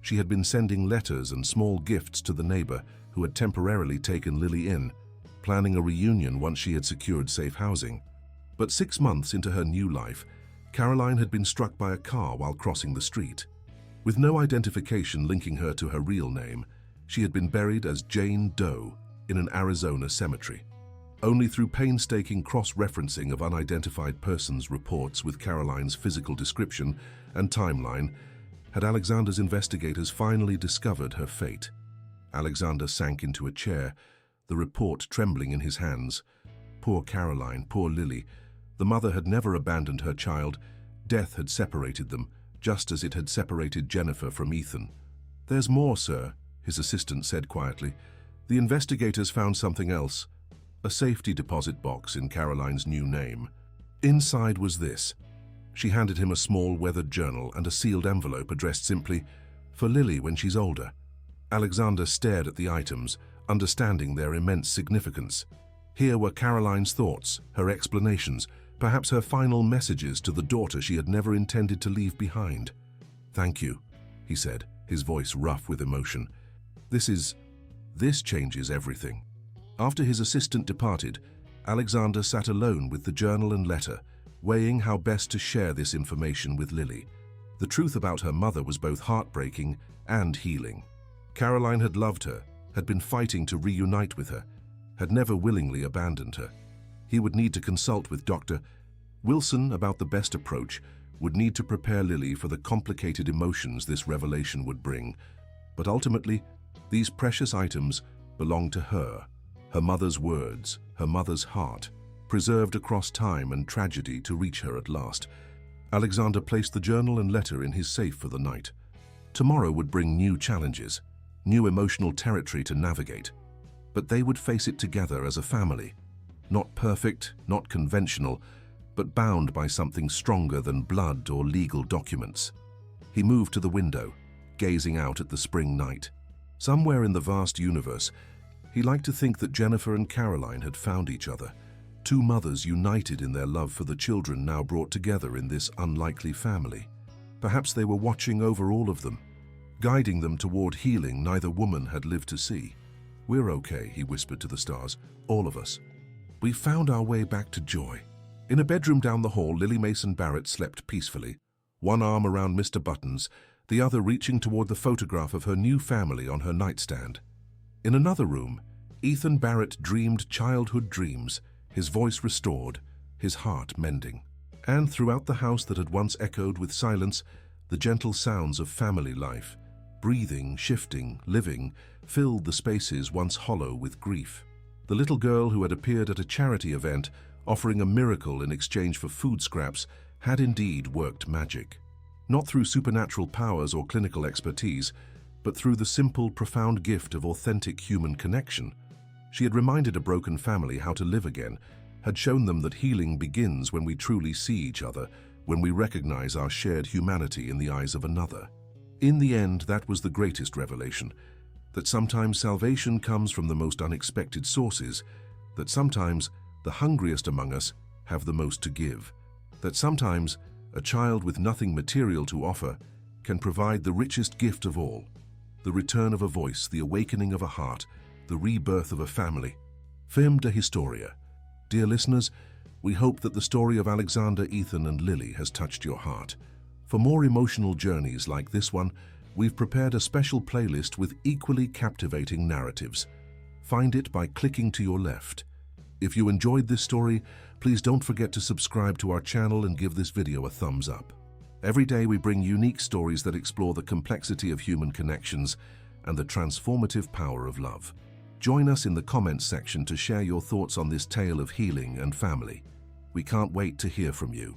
She had been sending letters and small gifts to the neighbor who had temporarily taken Lily in, planning a reunion once she had secured safe housing. But 6 months into her new life, Caroline had been struck by a car while crossing the street. With no identification linking her to her real name, she had been buried as Jane Doe in an Arizona cemetery. Only through painstaking cross-referencing of unidentified persons' reports with Caroline's physical description and timeline had Alexander's investigators finally discovered her fate. Alexander sank into a chair, the report trembling in his hands. Poor Caroline, poor Lily. The mother had never abandoned her child. Death had separated them, just as it had separated Jennifer from Ethan. "There's more, sir," his assistant said quietly. The investigators found something else, a safety deposit box in Caroline's new name. Inside was this. She handed him a small weathered journal and a sealed envelope addressed simply, "For Lily when she's older." Alexander stared at the items, understanding their immense significance. Here were Caroline's thoughts, her explanations, perhaps her final messages to the daughter she had never intended to leave behind. "Thank you," he said, his voice rough with emotion. This changes everything." After his assistant departed, Alexander sat alone with the journal and letter, weighing how best to share this information with Lily. The truth about her mother was both heartbreaking and healing. Caroline had loved her, had been fighting to reunite with her, had never willingly abandoned her. He would need to consult with Dr. Wilson about the best approach, would need to prepare Lily for the complicated emotions this revelation would bring. But ultimately, these precious items belonged to her mother's words, her mother's heart, preserved across time and tragedy to reach her at last. Alexander placed the journal and letter in his safe for the night. Tomorrow would bring new challenges, new emotional territory to navigate. But they would face it together as a family. Not perfect, not conventional, but bound by something stronger than blood or legal documents. He moved to the window, gazing out at the spring night. Somewhere in the vast universe, he liked to think that Jennifer and Caroline had found each other, two mothers united in their love for the children now brought together in this unlikely family. Perhaps they were watching over all of them, guiding them toward healing neither woman had lived to see. "We're okay," he whispered to the stars, "all of us. We found our way back to joy." In a bedroom down the hall, Lily Mason Barrett slept peacefully, one arm around Mr. Button's, the other reaching toward the photograph of her new family on her nightstand. In another room, Ethan Barrett dreamed childhood dreams, his voice restored, his heart mending. And throughout the house that had once echoed with silence, the gentle sounds of family life, breathing, shifting, living, filled the spaces once hollow with grief. The little girl who had appeared at a charity event, offering a miracle in exchange for food scraps, had indeed worked magic. Not through supernatural powers or clinical expertise, but through the simple, profound gift of authentic human connection. She had reminded a broken family how to live again, had shown them that healing begins when we truly see each other, when we recognize our shared humanity in the eyes of another. In the end, that was the greatest revelation, that sometimes salvation comes from the most unexpected sources, that sometimes the hungriest among us have the most to give, that sometimes a child with nothing material to offer can provide the richest gift of all, the return of a voice, the awakening of a heart, the rebirth of a family. Fem de Historia. Dear listeners, we hope that the story of Alexander, Ethan, and Lily has touched your heart. For more emotional journeys like this one, we've prepared a special playlist with equally captivating narratives. Find it by clicking to your left. If you enjoyed this story, please don't forget to subscribe to our channel and give this video a thumbs up. Every day we bring unique stories that explore the complexity of human connections and the transformative power of love. Join us in the comments section to share your thoughts on this tale of healing and family. We can't wait to hear from you.